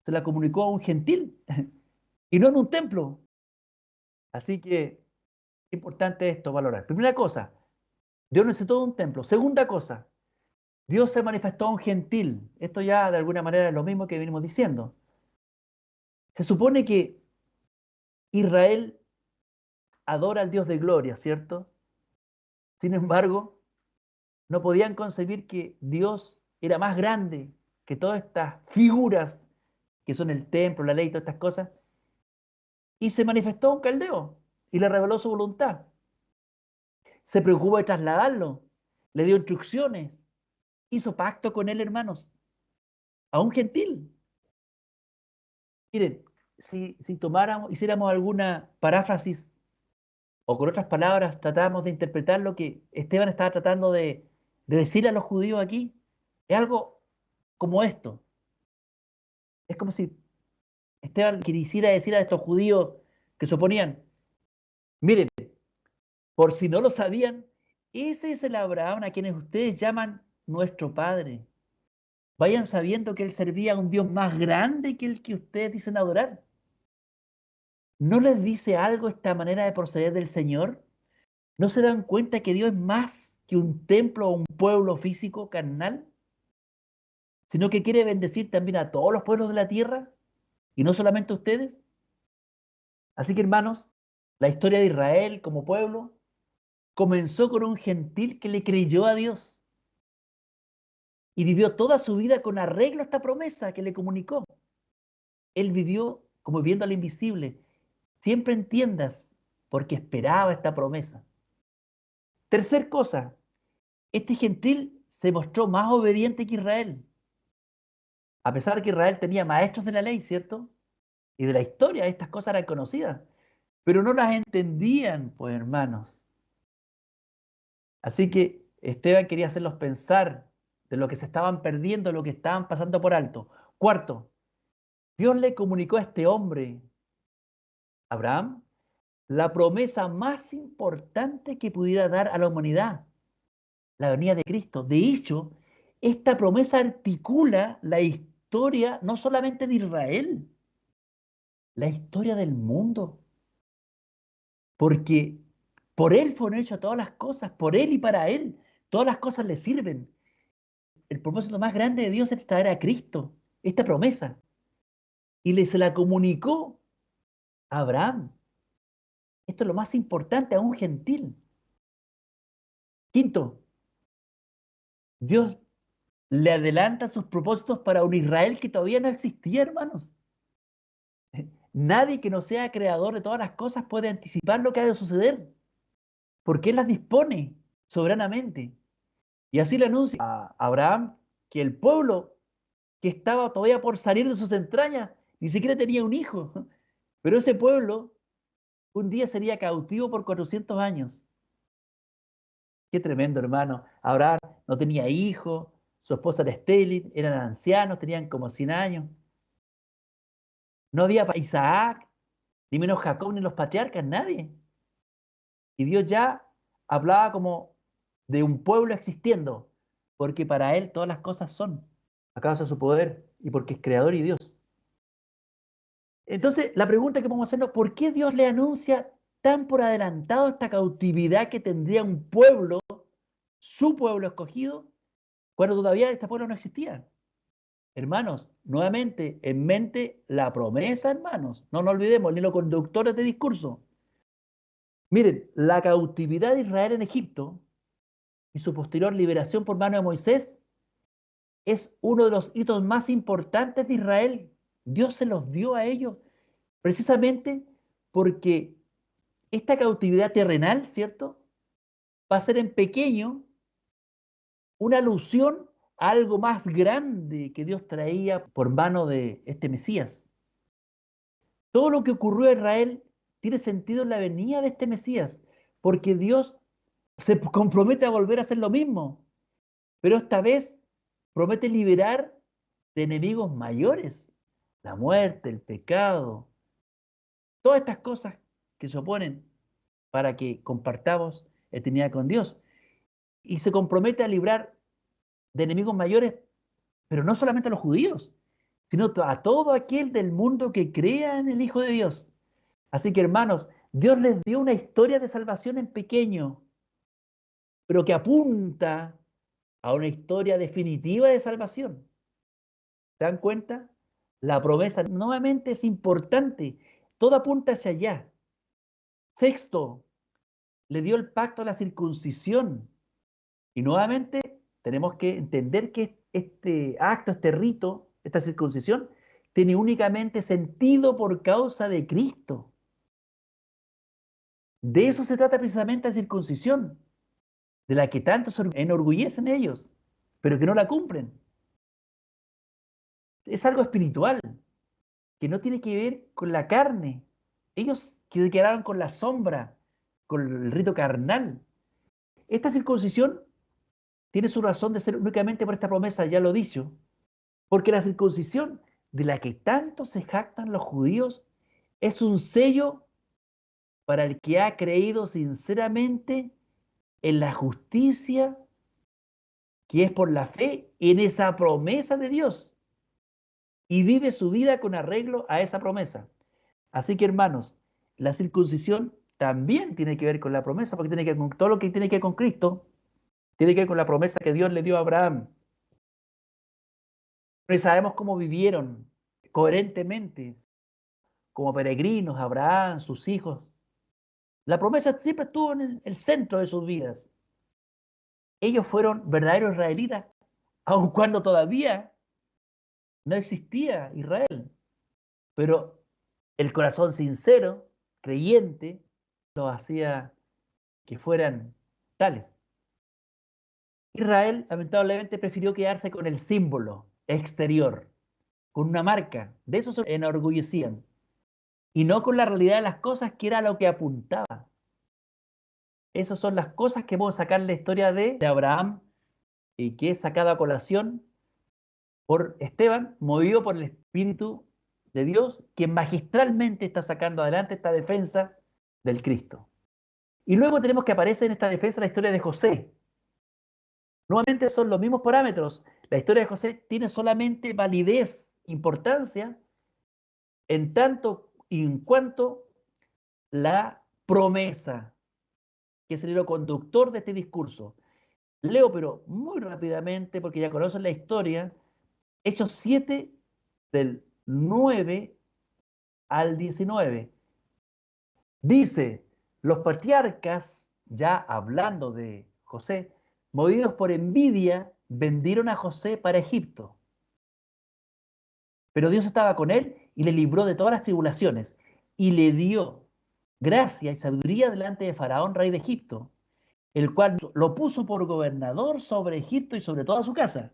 se la comunicó a un gentil y no en un templo. Así que es importante esto valorar. Primera cosa, Dios necesitó un templo. Segunda cosa, Dios se manifestó a un gentil. Esto ya de alguna manera es lo mismo que venimos diciendo. Se supone que Israel adora al Dios de gloria, ¿cierto? Sin embargo, no podían concebir que Dios era más grande que todas estas figuras que son el templo, la ley, todas estas cosas, y se manifestó a un caldeo y le reveló su voluntad. Se preocupó de trasladarlo, le dio instrucciones, hizo pacto con él, hermanos, a un gentil. Miren, si tomáramos, hiciéramos alguna paráfrasis o con otras palabras tratáramos de interpretar lo que Esteban estaba tratando de decir a los judíos aquí, es algo como esto. Es como si Esteban quisiera decir a estos judíos que se oponían, miren, por si no lo sabían, ese es el Abraham a quienes ustedes llaman nuestro padre. vayan sabiendo que él servía a un Dios más grande que el que ustedes dicen adorar. ¿No les dice algo esta manera de proceder del Señor? ¿No se dan cuenta que Dios es más que un templo o un pueblo físico carnal? Sino que quiere bendecir también a todos los pueblos de la tierra y no solamente a ustedes. Así que, hermanos, la historia de Israel como pueblo comenzó con un gentil que le creyó a Dios y vivió toda su vida con arreglo a esta promesa que le comunicó. Él vivió como viendo al invisible. Siempre entiendas, porque esperaba esta promesa. Tercer cosa, este gentil se mostró más obediente que Israel. A pesar de que Israel tenía maestros de la ley, ¿cierto? Y de la historia, estas cosas eran conocidas, pero no las entendían, pues hermanos. Así que Esteban quería hacerlos pensar de lo que se estaban perdiendo, lo que estaban pasando por alto. Cuarto, Dios le comunicó a este hombre, Abraham, la promesa más importante que pudiera dar a la humanidad, la venida de Cristo. De hecho, esta promesa articula la historia no solamente de Israel, la historia del mundo, porque por Él fueron hechas todas las cosas, por Él y para Él, todas las cosas le sirven. El propósito más grande de Dios es traer a Cristo, esta promesa, y se la comunicó a Abraham. Esto es lo más importante a un gentil. Quinto, Dios le adelanta sus propósitos para un Israel que todavía no existía, hermanos. Nadie que no sea creador de todas las cosas puede anticipar lo que ha de suceder, porque Él las dispone soberanamente. Y así le anuncia a Abraham que el pueblo que estaba todavía por salir de sus entrañas ni siquiera tenía un hijo, pero ese pueblo un día sería cautivo por 400 años. Qué tremendo, hermano. Abraham no tenía hijos, su esposa era estéril, eran ancianos, tenían como 100 años. No había Isaac, ni menos Jacob, ni los patriarcas, nadie. Y Dios ya hablaba como de un pueblo existiendo, porque para Él todas las cosas son, a causa de su poder y porque es creador y Dios. Entonces, la pregunta que podemos hacernos, ¿por qué Dios le anuncia tan por adelantado esta cautividad que tendría un pueblo, su pueblo escogido, cuando todavía este pueblo no existía? Hermanos, nuevamente, en mente la promesa, hermanos. No nos olvidemos, ni los conductores de discurso. Miren, la cautividad de Israel en Egipto y su posterior liberación por mano de Moisés es uno de los hitos más importantes de Israel. Dios se los dio a ellos precisamente porque esta cautividad terrenal, ¿cierto? Va a ser en pequeño una alusión a algo más grande que Dios traía por mano de este Mesías. Todo lo que ocurrió a Israel tiene sentido en la venida de este Mesías, porque Dios se compromete a volver a hacer lo mismo, pero esta vez promete liberar de enemigos mayores, la muerte, el pecado, todas estas cosas que se oponen para que compartamos eternidad con Dios. Y se compromete a librar de enemigos mayores, pero no solamente a los judíos, sino a todo aquel del mundo que crea en el Hijo de Dios. Así que, hermanos, Dios les dio una historia de salvación en pequeño, pero que apunta a una historia definitiva de salvación. ¿Se dan cuenta? La promesa nuevamente es importante. Todo apunta hacia allá. Sexto, le dio el pacto a la circuncisión. Y nuevamente tenemos que entender que este acto, este rito, esta circuncisión, tiene únicamente sentido por causa de Cristo. De eso se trata precisamente la circuncisión, de la que tanto se enorgullecen ellos, pero que no la cumplen. Es algo espiritual, que no tiene que ver con la carne. Ellos que quedaron con la sombra, con el rito carnal. Esta circuncisión tiene su razón de ser únicamente por esta promesa, ya lo he dicho, porque la circuncisión de la que tanto se jactan los judíos es un sello para el que ha creído sinceramente en la justicia que es por la fe en esa promesa de Dios y vive su vida con arreglo a esa promesa. Así que, hermanos, la circuncisión también tiene que ver con la promesa, porque tiene que ver con todo lo que tiene que ver con Cristo, tiene que ver con la promesa que Dios le dio a Abraham. Pero sabemos cómo vivieron coherentemente, como peregrinos, Abraham, sus hijos. La promesa siempre estuvo en el centro de sus vidas. Ellos fueron verdaderos israelitas, aun cuando todavía no existía Israel. Pero el corazón sincero, creyente, los hacía que fueran tales. Israel, lamentablemente, prefirió quedarse con el símbolo exterior, con una marca. De eso se enorgullecían. Y no con la realidad de las cosas, que era lo que apuntaba. Esas son las cosas que vamos a sacar la historia de Abraham y que es sacada a colación por Esteban, movido por el Espíritu de Dios, que magistralmente está sacando adelante esta defensa del Cristo. Y luego tenemos que aparece en esta defensa la historia de José. Nuevamente son los mismos parámetros. La historia de José tiene solamente validez, importancia, en tanto y en cuanto la promesa, que es el hilo conductor de este discurso. Leo, pero muy rápidamente, porque ya conocen la historia, Hechos 7, del 9 al 19. Dice, los patriarcas, ya hablando de José, movidos por envidia, vendieron a José para Egipto. Pero Dios estaba con él y le libró de todas las tribulaciones y le dio gracia y sabiduría delante de Faraón, rey de Egipto, el cual lo puso por gobernador sobre Egipto y sobre toda su casa.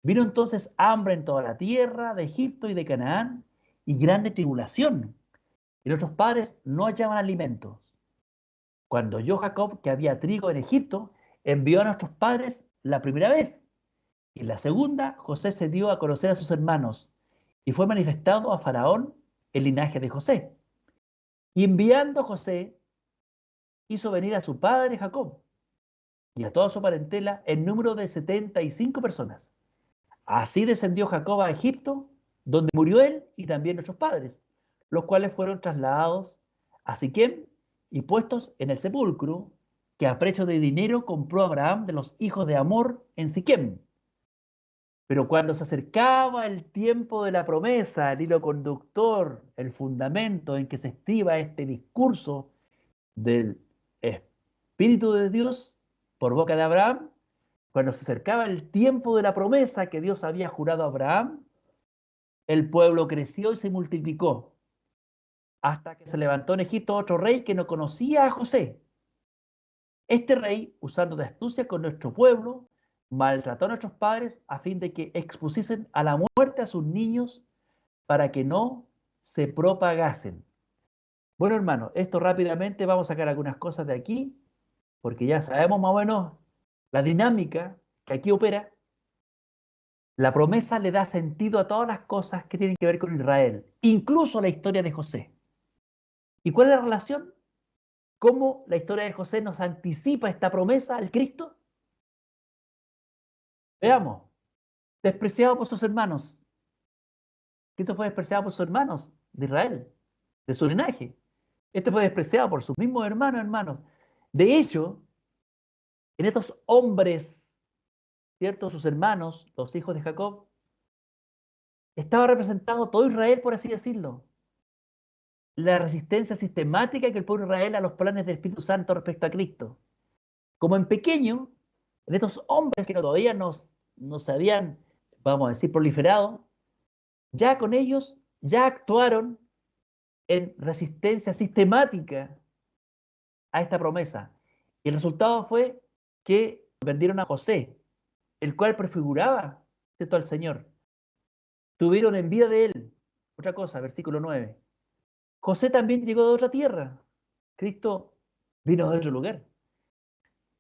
Vino entonces hambre en toda la tierra de Egipto y de Canaán y grande tribulación. Y nuestros padres no hallaban alimentos. Cuando oyó Jacob que había trigo en Egipto, envió a nuestros padres la primera vez. Y la segunda, José se dio a conocer a sus hermanos y fue manifestado a Faraón el linaje de José. Y enviando José, hizo venir a su padre Jacob y a toda su parentela en número de 75 personas. Así descendió Jacob a Egipto, donde murió él y también nuestros padres, los cuales fueron trasladados a Siquem y puestos en el sepulcro que a precio de dinero compró Abraham de los hijos de Amor en Siquem. Pero cuando se acercaba el tiempo de la promesa, el hilo conductor, el fundamento en que se estriba este discurso del Espíritu de Dios por boca de Abraham, cuando se acercaba el tiempo de la promesa que Dios había jurado a Abraham, el pueblo creció y se multiplicó, hasta que se levantó en Egipto otro rey que no conocía a José. Este rey, usando de astucia con nuestro pueblo, maltrató a nuestros padres a fin de que expusiesen a la muerte a sus niños para que no se propagasen. Bueno, hermano, esto rápidamente vamos a sacar algunas cosas de aquí, porque ya sabemos más o menos la dinámica que aquí opera. La promesa le da sentido a todas las cosas que tienen que ver con Israel, incluso la historia de José. ¿Y cuál es la relación? ¿Cómo la historia de José nos anticipa esta promesa al Cristo? Veamos. Despreciado por sus hermanos. Cristo fue despreciado por sus hermanos de Israel, de su linaje. Este fue despreciado por sus mismos hermanos. De hecho, en estos hombres, ¿cierto? Sus hermanos, los hijos de Jacob, estaba representado todo Israel, por así decirlo. La resistencia sistemática que el pueblo de Israel a los planes del Espíritu Santo respecto a Cristo. Como en pequeño, en estos hombres que todavía no se habían, vamos a decir, proliferado, ya con ellos ya actuaron en resistencia sistemática a esta promesa. Y el resultado fue que vendieron a José, el cual prefiguraba, ¿cierto?, al Señor. Tuvieron envidia de él. Otra cosa, versículo 9. José también llegó de otra tierra. Cristo vino de otro lugar.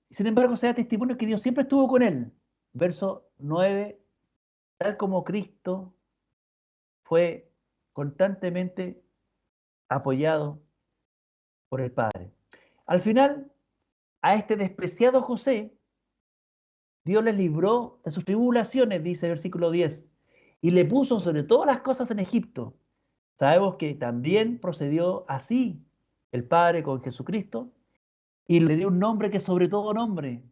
Sin embargo, se da testimonio que Dios siempre estuvo con él. Verso 9, tal como Cristo fue constantemente apoyado por el Padre. Al final, a este despreciado José Dios les libró de sus tribulaciones, dice el versículo 10, y le puso sobre todas las cosas en Egipto. Sabemos que también procedió así el Padre con Jesucristo y le dio un nombre que es sobre todo nombre.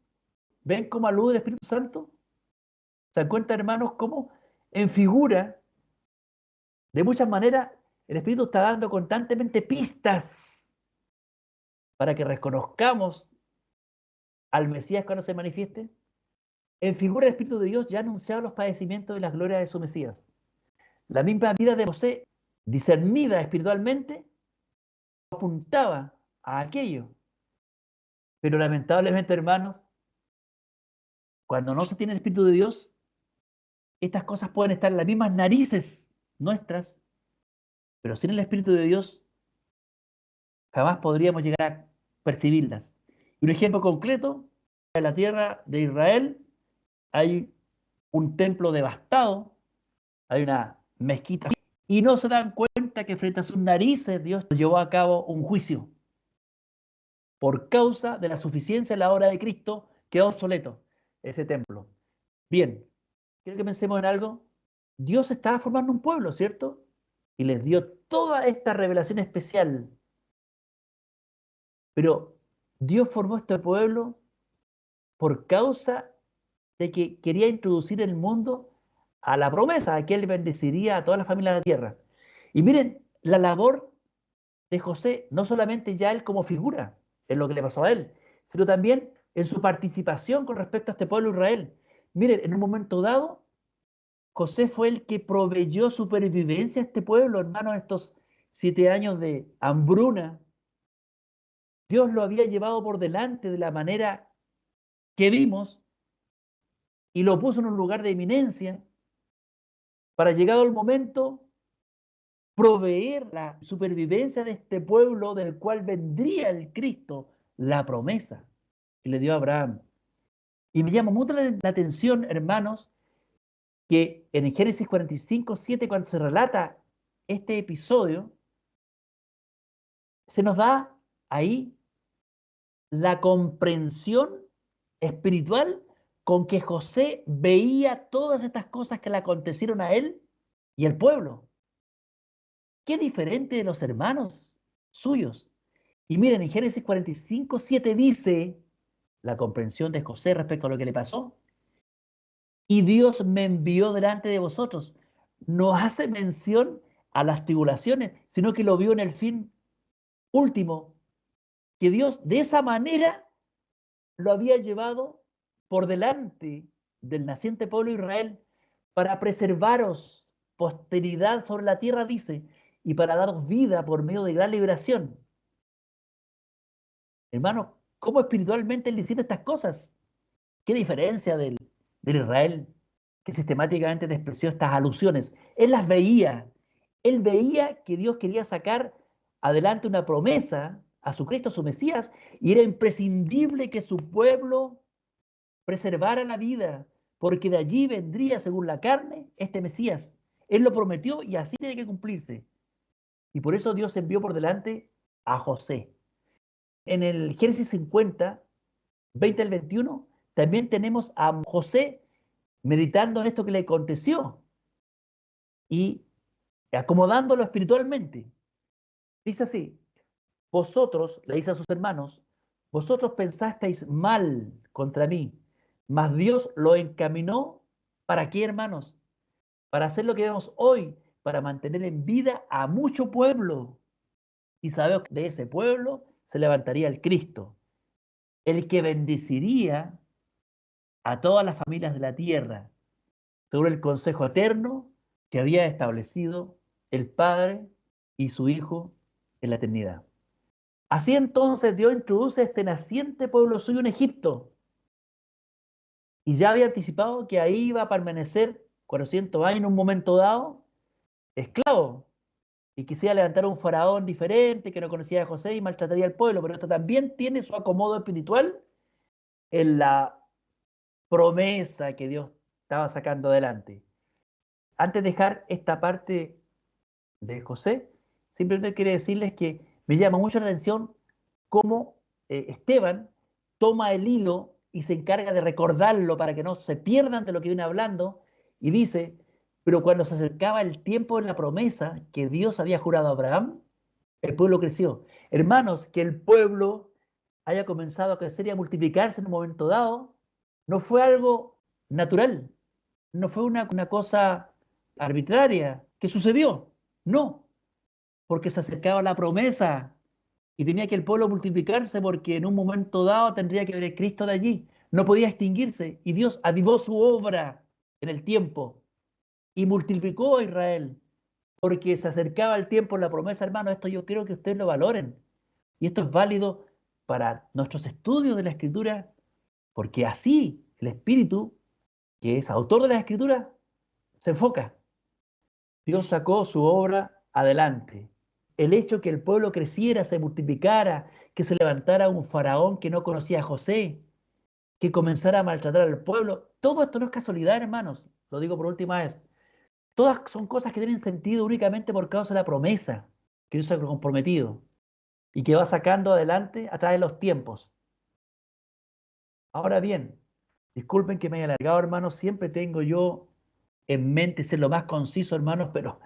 ¿Ven cómo alude el Espíritu Santo? ¿Se dan cuenta, hermanos, cómo en figura, de muchas maneras, el Espíritu está dando constantemente pistas para que reconozcamos al Mesías cuando se manifieste? En figura, el Espíritu de Dios ya anunciaba los padecimientos y las glorias de su Mesías. La misma vida de José, discernida espiritualmente, apuntaba a aquello. Pero lamentablemente, hermanos, cuando no se tiene el Espíritu de Dios, estas cosas pueden estar en las mismas narices nuestras, pero sin el Espíritu de Dios jamás podríamos llegar a percibirlas. Y un ejemplo concreto, en la tierra de Israel hay un templo devastado, hay una mezquita, y no se dan cuenta que frente a sus narices Dios llevó a cabo un juicio. Por causa de la suficiencia en la obra de Cristo, quedó obsoleto ese templo. Bien, quiero que pensemos en algo. Dios estaba formando un pueblo, ¿cierto? Y les dio toda esta revelación especial. Pero Dios formó este pueblo por causa de que quería introducir el mundo a la promesa de que Él bendeciría a toda la familia de la tierra. Y miren, la labor de José, no solamente ya él como figura, en lo que le pasó a él, sino también en su participación con respecto a este pueblo de Israel. Miren, en un momento dado, José fue el que proveyó supervivencia a este pueblo, hermanos, estos 7 años de hambruna. Dios lo había llevado por delante de la manera que vimos y lo puso en un lugar de eminencia para, llegado el momento, proveer la supervivencia de este pueblo del cual vendría el Cristo, la promesa que le dio a Abraham. Y me llama mucho la atención, hermanos, que en Génesis 45:7, cuando se relata este episodio, se nos da ahí la comprensión espiritual con que José veía todas estas cosas que le acontecieron a él y al pueblo. Qué diferente de los hermanos suyos. Y miren, en Génesis 45:7 dice la comprensión de José respecto a lo que le pasó. Y Dios me envió delante de vosotros. No hace mención a las tribulaciones, sino que lo vio en el fin último, que Dios de esa manera lo había llevado por delante del naciente pueblo de Israel para preservaros posteridad sobre la tierra, dice, y para daros vida por medio de gran liberación. Hermano, ¿cómo espiritualmente él hicieron estas cosas? ¿Qué diferencia del Israel que sistemáticamente despreció estas alusiones? Él las veía. Él veía que Dios quería sacar adelante una promesa a su Cristo, a su Mesías, y era imprescindible que su pueblo preservara la vida, porque de allí vendría, según la carne, este Mesías. Él lo prometió y así tiene que cumplirse. Y por eso Dios envió por delante a José. En el Génesis 50, 20 al 21, también tenemos a José meditando en esto que le aconteció y acomodándolo espiritualmente. Dice así: vosotros, le dice a sus hermanos, vosotros pensasteis mal contra mí, mas Dios lo encaminó. ¿Para qué, hermanos? Para hacer lo que vemos hoy, para mantener en vida a mucho pueblo. Y sabemos que de ese pueblo se levantaría el Cristo, el que bendeciría a todas las familias de la tierra, sobre el consejo eterno que había establecido el Padre y su Hijo en la eternidad. Así entonces Dios introduce a este naciente pueblo suyo en Egipto, y ya había anticipado que ahí iba a permanecer 400 años en un momento dado, esclavo, y quisiera levantar un faraón diferente que no conocía a José y maltrataría al pueblo, pero esto también tiene su acomodo espiritual en la promesa que Dios estaba sacando adelante. Antes de dejar esta parte de José, simplemente quiero decirles que me llama mucho la atención cómo Esteban toma el hilo y se encarga de recordarlo para que no se pierdan de lo que viene hablando, y dice, pero cuando se acercaba el tiempo de la promesa que Dios había jurado a Abraham, el pueblo creció. Hermanos, que el pueblo haya comenzado a crecer y a multiplicarse en un momento dado, no fue algo natural, no fue una cosa arbitraria que sucedió, no, porque se acercaba la promesa y tenía que el pueblo multiplicarse porque en un momento dado tendría que ver Cristo de allí, no podía extinguirse y Dios avivó su obra en el tiempo y multiplicó a Israel porque se acercaba el tiempo de la promesa, hermano. Esto yo quiero que ustedes lo valoren y esto es válido para nuestros estudios de la Escritura, porque así el Espíritu, que es autor de la Escritura, se enfoca. Dios sacó su obra adelante. El hecho que el pueblo creciera, se multiplicara, que se levantara un faraón que no conocía a José, que comenzara a maltratar al pueblo, todo esto no es casualidad, hermanos. Lo digo por última vez. Todas son cosas que tienen sentido únicamente por causa de la promesa que Dios ha comprometido y que va sacando adelante a través de los tiempos. Ahora bien, disculpen que me haya alargado, hermanos, siempre tengo yo en mente ser lo más conciso, hermanos, pero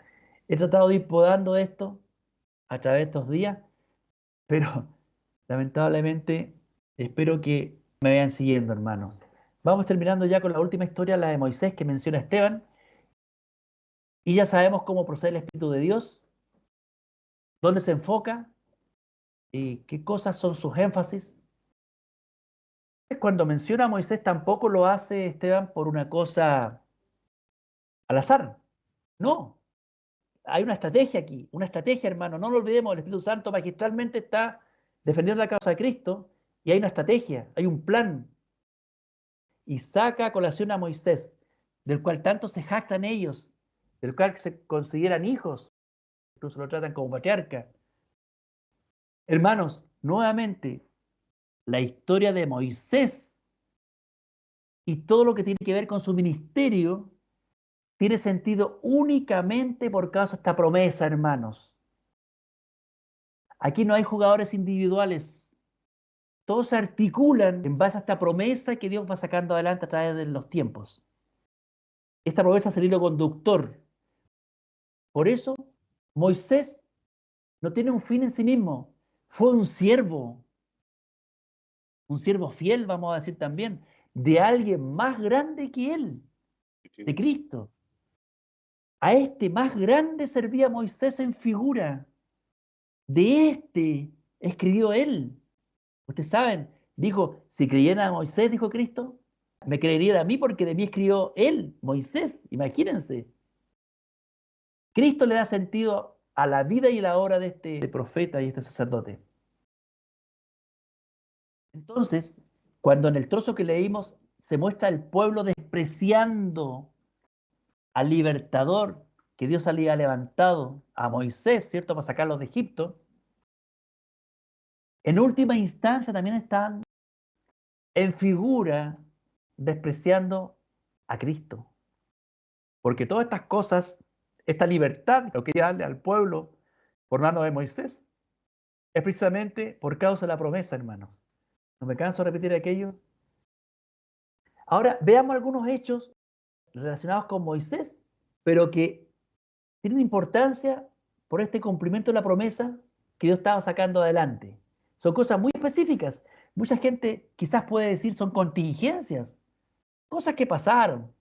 he tratado de ir podando esto a través de estos días, pero lamentablemente espero que me vayan siguiendo, hermanos. Vamos terminando ya con la última historia, la de Moisés que menciona Esteban, y ya sabemos cómo procede el Espíritu de Dios, dónde se enfoca y qué cosas son sus énfasis. Cuando menciona a Moisés tampoco lo hace Esteban por una cosa al azar, no. Hay una estrategia aquí, una estrategia, hermano. No lo olvidemos, el Espíritu Santo magistralmente está defendiendo la causa de Cristo y hay una estrategia, hay un plan. Y saca a colación a Moisés, del cual tanto se jactan ellos, del cual se consideran hijos, incluso lo tratan como patriarca. Hermanos, nuevamente, la historia de Moisés y todo lo que tiene que ver con su ministerio tiene sentido únicamente por causa de esta promesa, hermanos. Aquí no hay jugadores individuales. Todos se articulan en base a esta promesa que Dios va sacando adelante a través de los tiempos. Esta promesa es el hilo conductor. Por eso, Moisés no tiene un fin en sí mismo. Fue un siervo fiel, vamos a decir también, de alguien más grande que él, de Cristo. A este más grande servía Moisés en figura. De este escribió él. Ustedes saben, dijo, si creyeran a Moisés, dijo Cristo, me creerían a mí porque de mí escribió él, Moisés, imagínense. Cristo le da sentido a la vida y la obra de este profeta y este sacerdote. Entonces, cuando en el trozo que leímos se muestra el pueblo despreciando al libertador que Dios había levantado, a Moisés, ¿cierto?, para sacarlos de Egipto, en última instancia también están en figura despreciando a Cristo. Porque todas estas cosas, esta libertad, lo que quería darle al pueblo por mano de Moisés, es precisamente por causa de la promesa, hermanos. No me canso de repetir aquello. Ahora, veamos algunos hechos relacionados con Moisés, pero que tienen importancia por este cumplimiento de la promesa que Dios estaba sacando adelante. Son cosas muy específicas. Mucha gente quizás puede decir son contingencias, cosas que pasaron,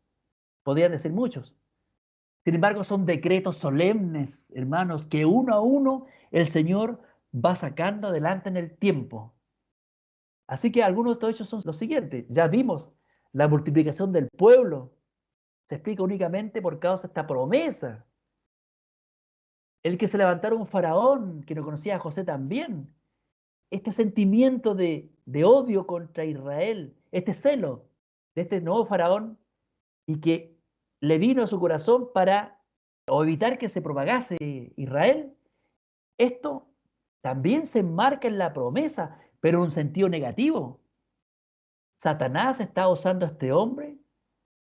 podrían decir muchos. Sin embargo, son decretos solemnes, hermanos, que uno a uno el Señor va sacando adelante en el tiempo. Así que algunos de estos hechos son los siguientes. Ya vimos la multiplicación del pueblo. Se explica únicamente por causa de esta promesa. El que se levantara un faraón que no conocía a José también. Este sentimiento de odio contra Israel, este celo de este nuevo faraón y que le vino a su corazón para o evitar que se propagase Israel. Esto también se enmarca en la promesa, pero en un sentido negativo. Satanás está usando a este hombre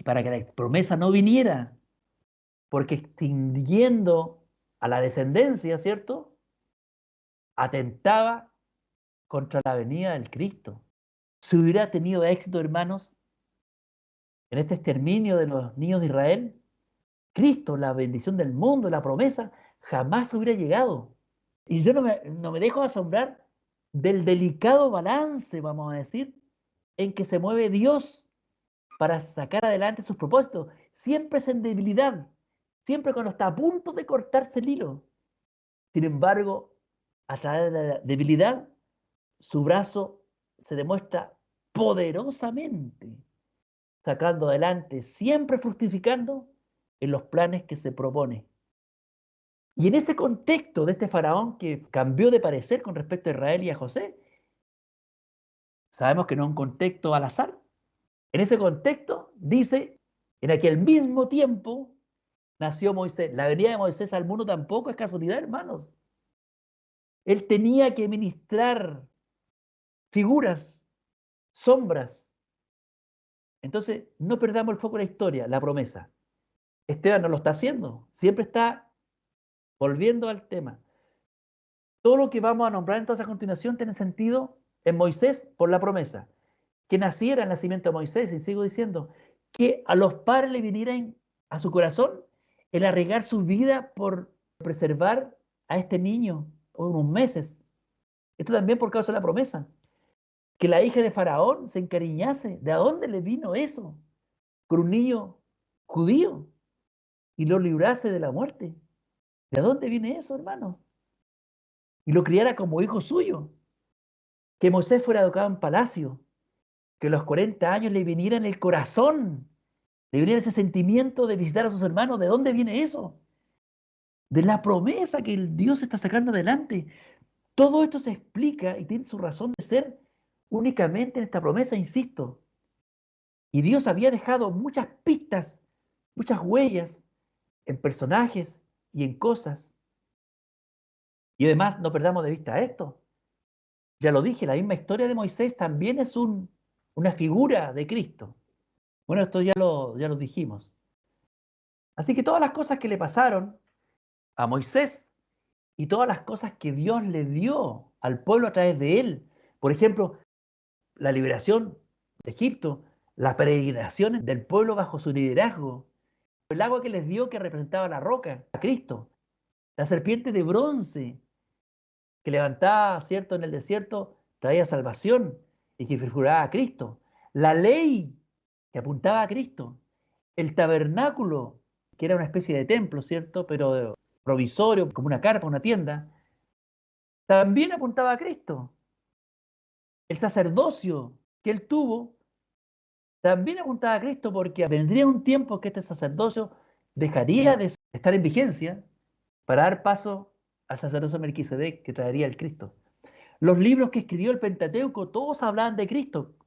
para que la promesa no viniera, porque extinguiendo a la descendencia, ¿cierto? Atentaba contra la venida del Cristo. si hubiera tenido éxito, hermanos, en este exterminio de los niños de Israel, Cristo, la bendición del mundo, la promesa, jamás hubiera llegado. Y yo no me dejo asombrar del delicado balance, vamos a decir, en que se mueve Dios para sacar adelante sus propósitos. Siempre es en debilidad, siempre cuando está a punto de cortarse el hilo. Sin embargo, a través de la debilidad, su brazo se demuestra poderosamente, sacando adelante, siempre fructificando en los planes que se propone. Y en ese contexto de este faraón que cambió de parecer con respecto a Israel y a José, sabemos que no es un contexto al azar. En ese contexto dice, en aquel mismo tiempo nació Moisés. La venida de Moisés al mundo tampoco es casualidad, hermanos. Él tenía que ministrar figuras, sombras. Entonces, no perdamos el foco de la historia, la promesa. Esteban no lo está haciendo, siempre está volviendo al tema. Todo lo que vamos a nombrar entonces a continuación tiene sentido en Moisés por la promesa. Que naciera el nacimiento de Moisés, y sigo diciendo, que a los padres le viniera a su corazón el arriesgar su vida por preservar a este niño unos meses. Esto también por causa de la promesa. Que la hija de Faraón se encariñase. ¿De dónde le vino eso? Con un niño judío y lo librase de la muerte. ¿De dónde viene eso, hermano? Y lo criara como hijo suyo. Que Moisés fuera educado en palacio. Que a los 40 años le viniera en el corazón, le viniera ese sentimiento de visitar a sus hermanos. ¿De dónde viene eso? De la promesa que el Dios está sacando adelante. Todo esto se explica y tiene su razón de ser únicamente en esta promesa, insisto. Y Dios había dejado muchas pistas, muchas huellas en personajes y en cosas. Y además, no perdamos de vista esto. Ya lo dije, la misma historia de Moisés también es una figura de Cristo. Bueno, esto ya lo dijimos. Así que todas las cosas que le pasaron a Moisés y todas las cosas que Dios le dio al pueblo a través de él, por ejemplo, la liberación de Egipto, las peregrinaciones del pueblo bajo su liderazgo, el agua que les dio que representaba la roca, a Cristo, la serpiente de bronce que levantaba, ¿cierto?, en el desierto, traía salvación y que figuraba a Cristo, la ley que apuntaba a Cristo, el tabernáculo, que era una especie de templo, ¿cierto?, pero provisorio, como una carpa, una tienda, también apuntaba a Cristo. El sacerdocio que él tuvo también apuntaba a Cristo, porque vendría un tiempo que este sacerdocio dejaría de estar en vigencia para dar paso al sacerdocio Melquisedec que traería el Cristo. Los libros que escribió el Pentateuco, todos hablaban de Cristo.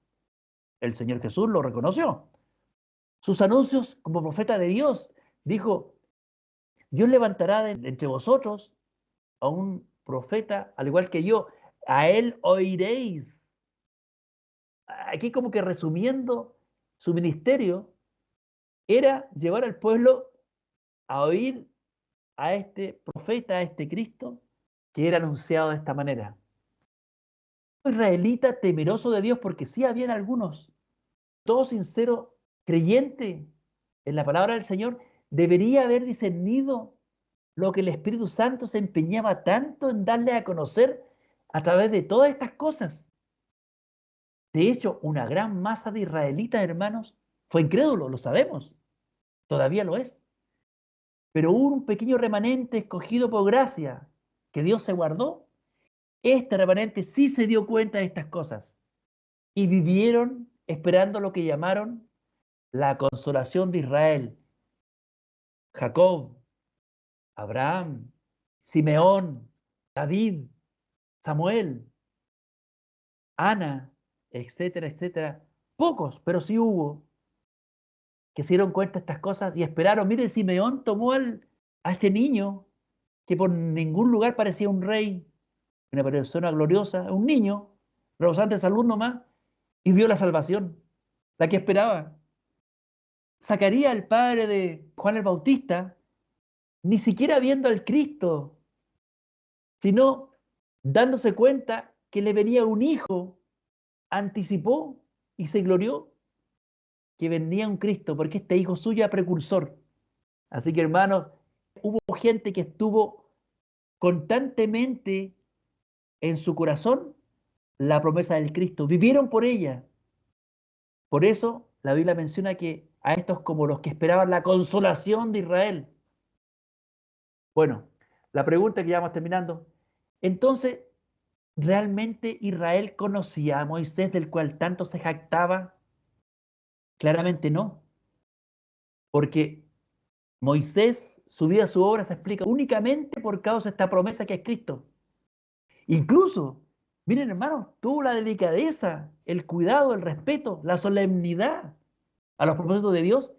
El Señor Jesús lo reconoció. Sus anuncios como profeta de Dios, dijo, Dios levantará de entre vosotros a un profeta, al igual que yo, a él oiréis. Aquí como que resumiendo, su ministerio era llevar al pueblo a oír a este profeta, a este Cristo, que era anunciado de esta manera. Israelita temeroso de Dios, porque sí habían algunos, todo sincero creyente en la palabra del Señor, debería haber discernido lo que el Espíritu Santo se empeñaba tanto en darle a conocer a través de todas estas cosas. De hecho, una gran masa de israelitas, hermanos, fue incrédulo, lo sabemos, todavía lo es. Pero hubo un pequeño remanente escogido por gracia que Dios se guardó. Este remanente sí se dio cuenta de estas cosas y vivieron esperando lo que llamaron la consolación de Israel. Jacob, Abraham, Simeón, David, Samuel, Ana, etcétera, etcétera. Pocos, pero sí hubo que se dieron cuenta de estas cosas y esperaron. Mire, Simeón tomó a este niño que por ningún lugar parecía un rey, una persona gloriosa, un niño, rebosante de salud nomás, y vio la salvación, la que esperaba. Zacarías, el padre de Juan el Bautista, ni siquiera viendo al Cristo, sino dándose cuenta que le venía un hijo anticipó y se glorió que venía un Cristo, porque este hijo suyo era precursor. Así que, hermanos, hubo gente que estuvo constantemente en su corazón la promesa del Cristo, vivieron por ella. Por eso la Biblia menciona que a estos como los que esperaban la consolación de Israel. Bueno, la pregunta que ya vamos terminando. Entonces, ¿realmente Israel conocía a Moisés del cual tanto se jactaba? Claramente no, porque Moisés, su vida, su obra se explica únicamente por causa de esta promesa que es Cristo. Incluso, miren hermanos, tuvo la delicadeza, el cuidado, el respeto, la solemnidad a los propósitos de Dios,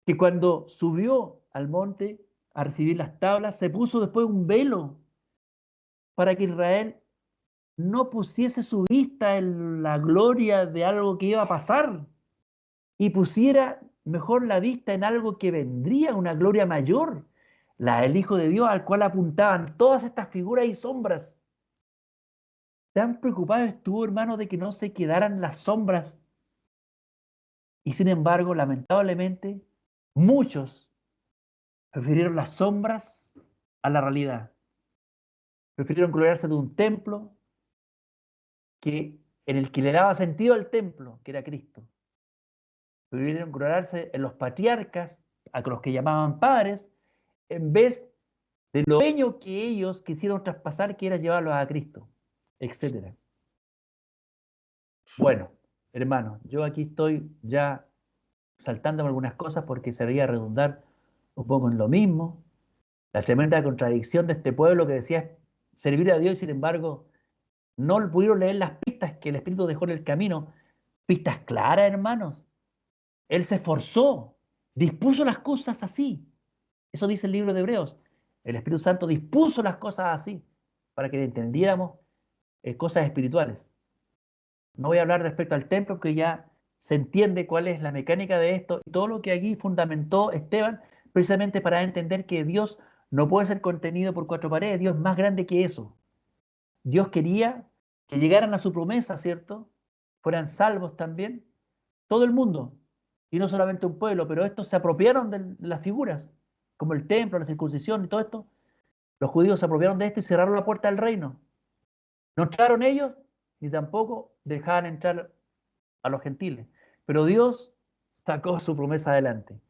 que cuando subió al monte a recibir las tablas, se puso después un velo para que Israel no pusiese su vista en la gloria de algo que iba a pasar y pusiera mejor la vista en algo que vendría, una gloria mayor, la del Hijo de Dios al cual apuntaban todas estas figuras y sombras. ¿Tan preocupado estuvo, hermano, de que no se quedaran las sombras? Y sin embargo, lamentablemente, muchos prefirieron las sombras a la realidad. Prefirieron gloriarse de un templo que, en el que le daba sentido al templo, que era Cristo. Prefirieron gloriarse en los patriarcas, a los que llamaban padres, en vez de lo pequeño que ellos quisieron traspasar, que era llevarlos a Cristo, etc. Bueno, hermano, yo aquí estoy ya saltándome algunas cosas porque se veía redundar un poco en lo mismo. La tremenda contradicción de este pueblo que decía servir a Dios y sin embargo no pudieron leer las pistas que el Espíritu dejó en el camino. Pistas claras, hermanos. Él se esforzó, dispuso las cosas así. Eso dice el libro de Hebreos. El Espíritu Santo dispuso las cosas así para que entendiéramos cosas espirituales. No voy a hablar respecto al templo porque ya se entiende cuál es la mecánica de esto y todo lo que allí fundamentó Esteban precisamente para entender que Dios no puede ser contenido por cuatro paredes. Dios es más grande que eso. Dios quería que llegaran a su promesa, ¿cierto? Fueran salvos también todo el mundo y no solamente un pueblo, pero estos se apropiaron de las figuras, como el templo, la circuncisión y todo esto. Los judíos se apropiaron de esto y cerraron la puerta del reino. No entraron ellos ni tampoco dejaban entrar a los gentiles. Pero Dios sacó su promesa adelante.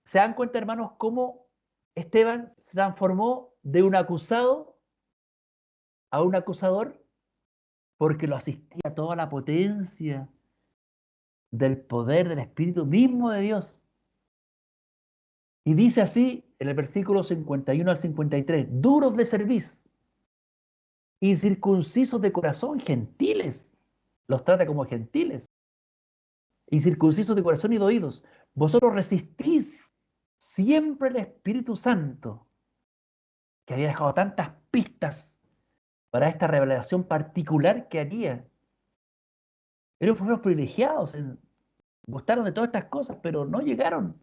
¿Se dan cuenta, hermanos, cómo Esteban se transformó de un acusado a un acusador? Porque lo asistía toda la potencia del poder del Espíritu mismo de Dios. Y dice así en el versículo 51 al 53, duros de cerviz, incircuncisos de corazón, gentiles. Los trata como gentiles. Incircuncisos de corazón y de oídos. Vosotros resistís siempre el Espíritu Santo, que había dejado tantas pistas para esta revelación particular que haría. Eran fueron privilegiados, gustaron de todas estas cosas, pero no llegaron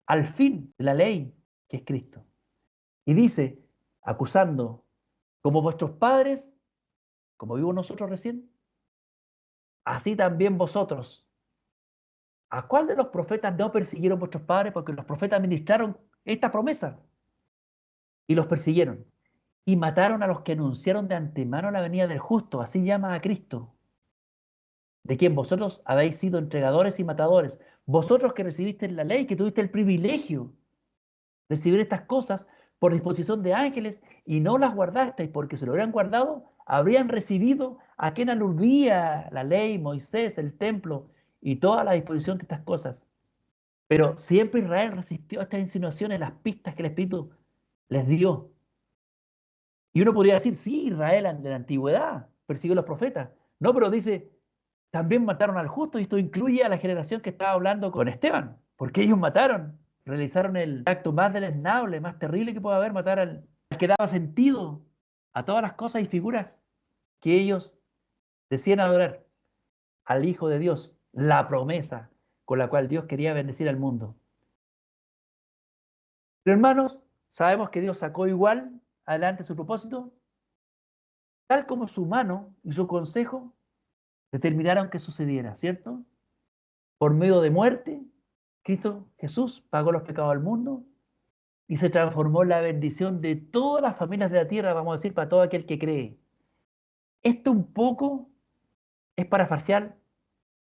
al fin de la ley, que es Cristo. Y dice, acusando, como vuestros padres, como vimos nosotros recién, así también vosotros. ¿A cuál de los profetas no persiguieron vuestros padres? Porque los profetas ministraron esta promesa y los persiguieron. Y mataron a los que anunciaron de antemano la venida del justo, así llama a Cristo, de quien vosotros habéis sido entregadores y matadores. Vosotros que recibisteis la ley, que tuviste el privilegio de recibir estas cosas por disposición de ángeles y no las guardasteis, porque si lo hubieran guardado, habrían recibido a quien aludía la ley, Moisés, el templo y toda la disposición de estas cosas. Pero siempre Israel resistió a estas insinuaciones, las pistas que el Espíritu les dio. Y uno podría decir, sí, Israel en la antigüedad persiguió a los profetas. No, pero dice, también mataron al justo y esto incluye a la generación que estaba hablando con Esteban, porque ellos mataron, realizaron el acto más deleznable, más terrible que puede haber, matar al que daba sentido a todas las cosas y figuras que ellos decían adorar, al Hijo de Dios, la promesa con la cual Dios quería bendecir al mundo. Pero hermanos, sabemos que Dios sacó igual adelante su propósito, tal como su mano y su consejo determinaron que sucediera, ¿cierto? Por medio de muerte, Cristo Jesús pagó los pecados del mundo y se transformó en la bendición de todas las familias de la tierra, vamos a decir, para todo aquel que cree. Esto un poco es parafarcial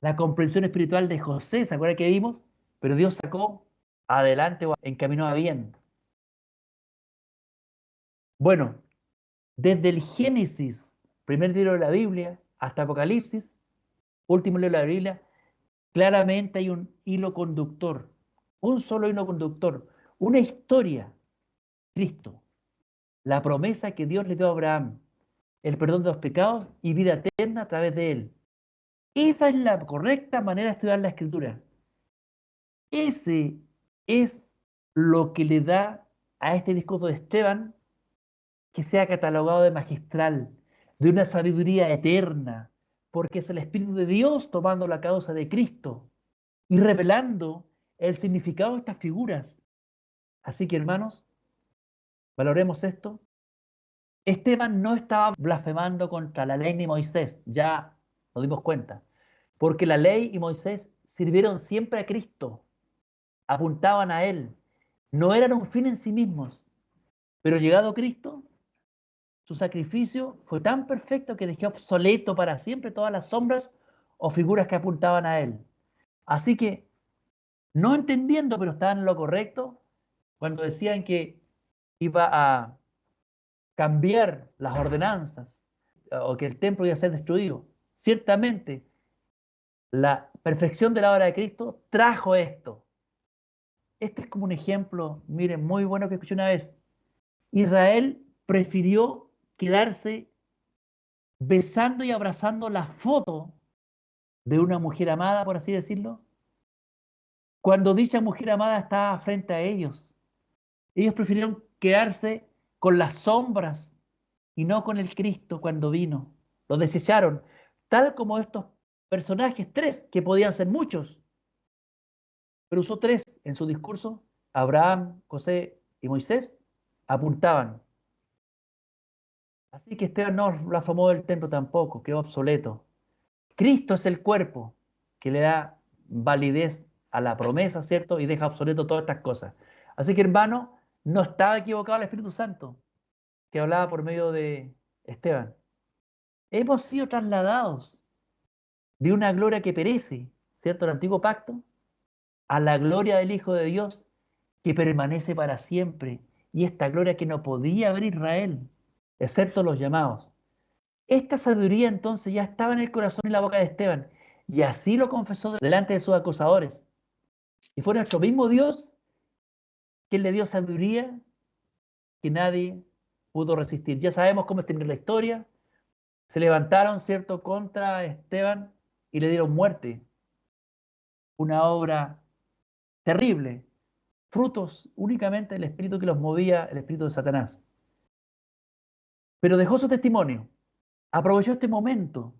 la comprensión espiritual de José, ¿se acuerdan que vimos? Pero Dios sacó adelante o encaminó a bien. Bueno, desde el Génesis, primer libro de la Biblia, hasta Apocalipsis, último libro de la Biblia, claramente hay un hilo conductor, un solo hilo conductor, una historia, Cristo, la promesa que Dios le dio a Abraham, el perdón de los pecados y vida eterna a través de él. Esa es la correcta manera de estudiar la Escritura. Ese es lo que le da a este discurso de Esteban que sea catalogado de magistral, de una sabiduría eterna, porque es el Espíritu de Dios tomando la causa de Cristo y revelando el significado de estas figuras. Así que, hermanos, valoremos esto. Esteban no estaba blasfemando contra la ley ni Moisés, ya nos dimos cuenta, porque la ley y Moisés sirvieron siempre a Cristo, apuntaban a Él, no eran un fin en sí mismos, pero llegado Cristo, su sacrificio fue tan perfecto que dejó obsoleto para siempre todas las sombras o figuras que apuntaban a Él. Así que, no entendiendo, pero estaban en lo correcto, cuando decían que iba a cambiar las ordenanzas o que el templo iba a ser destruido. Ciertamente, la perfección de la obra de Cristo trajo esto. Este es como un ejemplo, miren, muy bueno que escuché una vez. Israel prefirió quedarse besando y abrazando la foto de una mujer amada, por así decirlo, cuando dicha mujer amada estaba frente a ellos. Ellos prefirieron quedarse con las sombras y no con el Cristo cuando vino. Lo desecharon, tal como estos personajes, tres, que podían ser muchos, pero usó tres en su discurso. Abraham, José y Moisés apuntaban. Así que Esteban no blasfemó del templo tampoco, quedó obsoleto. Cristo es el cuerpo que le da validez a la promesa, ¿cierto? Y deja obsoleto todas estas cosas. Así que, hermano, no estaba equivocado el Espíritu Santo, que hablaba por medio de Esteban. Hemos sido trasladados de una gloria que perece, ¿cierto? El antiguo pacto, a la gloria del Hijo de Dios que permanece para siempre. Y esta gloria que no podía ver Israel, excepto los llamados. Esta sabiduría entonces ya estaba en el corazón y la boca de Esteban, y así lo confesó delante de sus acusadores. Y fue nuestro mismo Dios quien le dio sabiduría que nadie pudo resistir. Ya sabemos cómo terminó la historia. Se levantaron, ¿cierto?, contra Esteban y le dieron muerte. Una obra terrible, frutos únicamente del espíritu que los movía, el espíritu de Satanás. Pero dejó su testimonio, aprovechó este momento,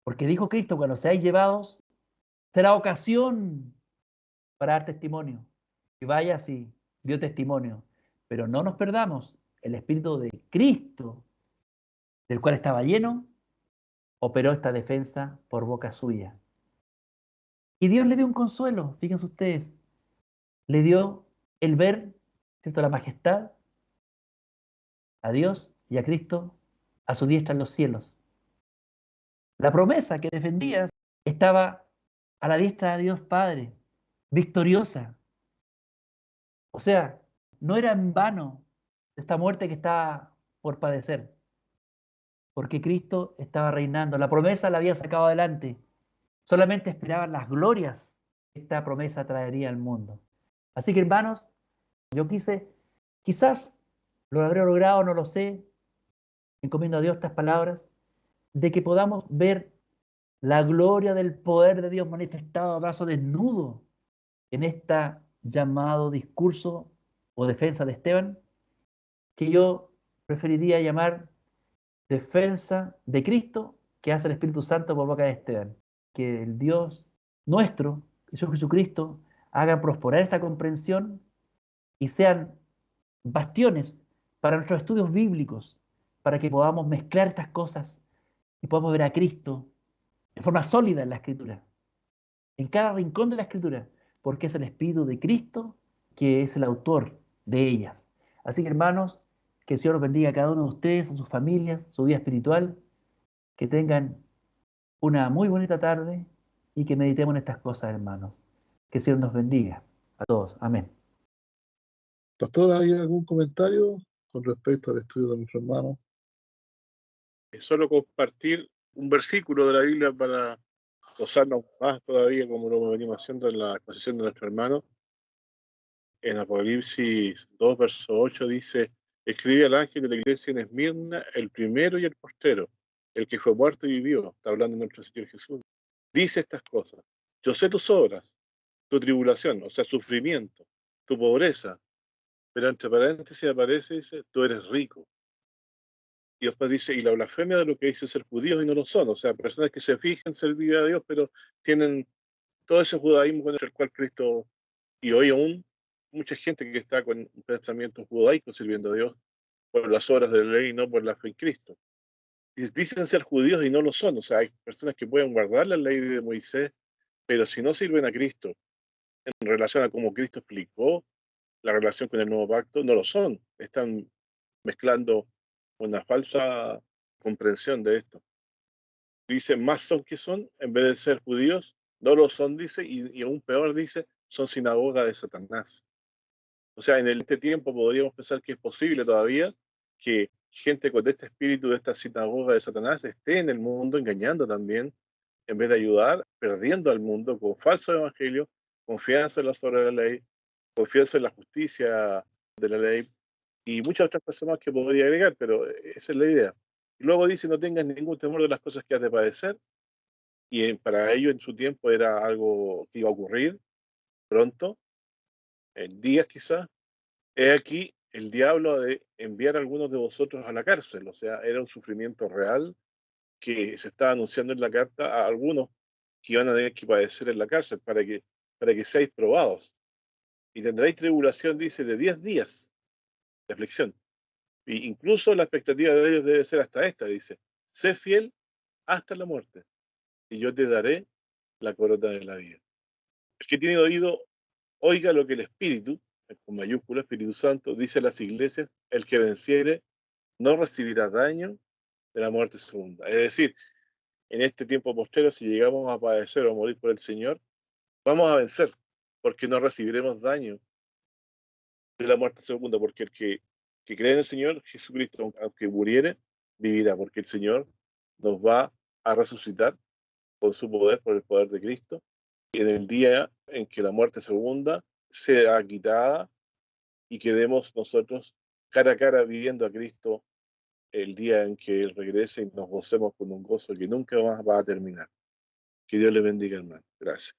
porque dijo Cristo, cuando seáis llevados, será ocasión para dar testimonio. Y vaya si dio testimonio. Pero no nos perdamos, el espíritu de Cristo, del cual estaba lleno, operó esta defensa por boca suya. Y Dios le dio un consuelo, fíjense ustedes, le dio el ver, ¿cierto?, la majestad a Dios y a Cristo a su diestra en los cielos. La promesa que defendías estaba a la diestra de Dios Padre, victoriosa. O sea, no era en vano esta muerte que estaba por padecer, porque Cristo estaba reinando. La promesa la había sacado adelante. Solamente esperaban las glorias que esta promesa traería al mundo. Así que, hermanos, yo quizás lo habré logrado, no lo sé, encomiendo a Dios estas palabras, de que podamos ver la gloria del poder de Dios manifestado a brazo desnudo en este llamado discurso o defensa de Esteban, que yo preferiría llamar defensa de Cristo que hace el Espíritu Santo por boca de Esteban. Que el Dios nuestro, Jesús Jesucristo, haga prosperar esta comprensión y sean bastiones para nuestros estudios bíblicos, para que podamos mezclar estas cosas y podamos ver a Cristo de forma sólida en la Escritura, en cada rincón de la Escritura, porque es el Espíritu de Cristo que es el autor de ellas. Así que hermanos, que el Señor los bendiga a cada uno de ustedes, a sus familias, su vida espiritual, que tengan una muy bonita tarde y que meditemos en estas cosas, hermanos. Que el Señor nos bendiga a todos. Amén. Pastor, ¿hay algún comentario con respecto al estudio de nuestro hermano? Solo compartir un versículo de la Biblia para gozarnos más todavía, como lo venimos haciendo en la exposición de nuestro hermano. En Apocalipsis 2, verso 8 dice: escribe al ángel de la iglesia en Esmirna, el primero y el postero, el que fue muerto y vivió. Está hablando nuestro Señor Jesús. Dice estas cosas: yo sé tus obras, tu tribulación, o sea, sufrimiento, tu pobreza, pero entre paréntesis aparece, dice, tú eres rico. Y después dice, y la blasfemia de lo que dice ser judíos y no lo son, o sea, personas que se fijan en servir a Dios, pero tienen todo ese judaísmo con el cual Cristo, y hoy aún mucha gente que está con un pensamiento judaico sirviendo a Dios por las obras de la ley y no por la fe en Cristo. Y dicen ser judíos y no lo son, o sea, hay personas que pueden guardar la ley de Moisés, pero si no sirven a Cristo en relación a cómo Cristo explicó la relación con el nuevo pacto, no lo son. Están mezclando una falsa comprensión de esto. Dice, más son que son, en vez de ser judíos, no lo son, dice, y aún peor, dice, son sinagoga de Satanás. O sea, en este tiempo podríamos pensar que es posible todavía que gente con este espíritu de esta sinagoga de Satanás esté en el mundo engañando también, en vez de ayudar, perdiendo al mundo con falso evangelio, confianza en la sobre la ley, confianza en la justicia de la ley, y muchas otras cosas más que podría agregar, pero esa es la idea. Y luego dice, no tengas ningún temor de las cosas que has de padecer, y para ello en su tiempo era algo que iba a ocurrir pronto, en días quizás. He aquí, el diablo ha de enviar a algunos de vosotros a la cárcel, o sea, era un sufrimiento real que se estaba anunciando en la carta a algunos que iban a tener que padecer en la cárcel para que seáis probados. Y tendréis tribulación, dice, de 10 días de aflicción. E incluso la expectativa de ellos debe ser hasta esta, dice, sé fiel hasta la muerte, y yo te daré la corona de la vida. El que tiene oído, oiga lo que el Espíritu, con mayúscula, Espíritu Santo, dice a las iglesias: el que venciere no recibirá daño de la muerte segunda. Es decir, en este tiempo postrero, si llegamos a padecer o a morir por el Señor, vamos a vencer, porque no recibiremos daño de la muerte segunda, porque el que cree en el Señor Jesucristo, aunque muriere, vivirá, porque el Señor nos va a resucitar con su poder, por el poder de Cristo, y en el día en que la muerte segunda sea quitada y quedemos nosotros cara a cara viviendo a Cristo el día en que Él regrese y nos gocemos con un gozo que nunca más va a terminar. Que Dios le bendiga, hermano. Gracias.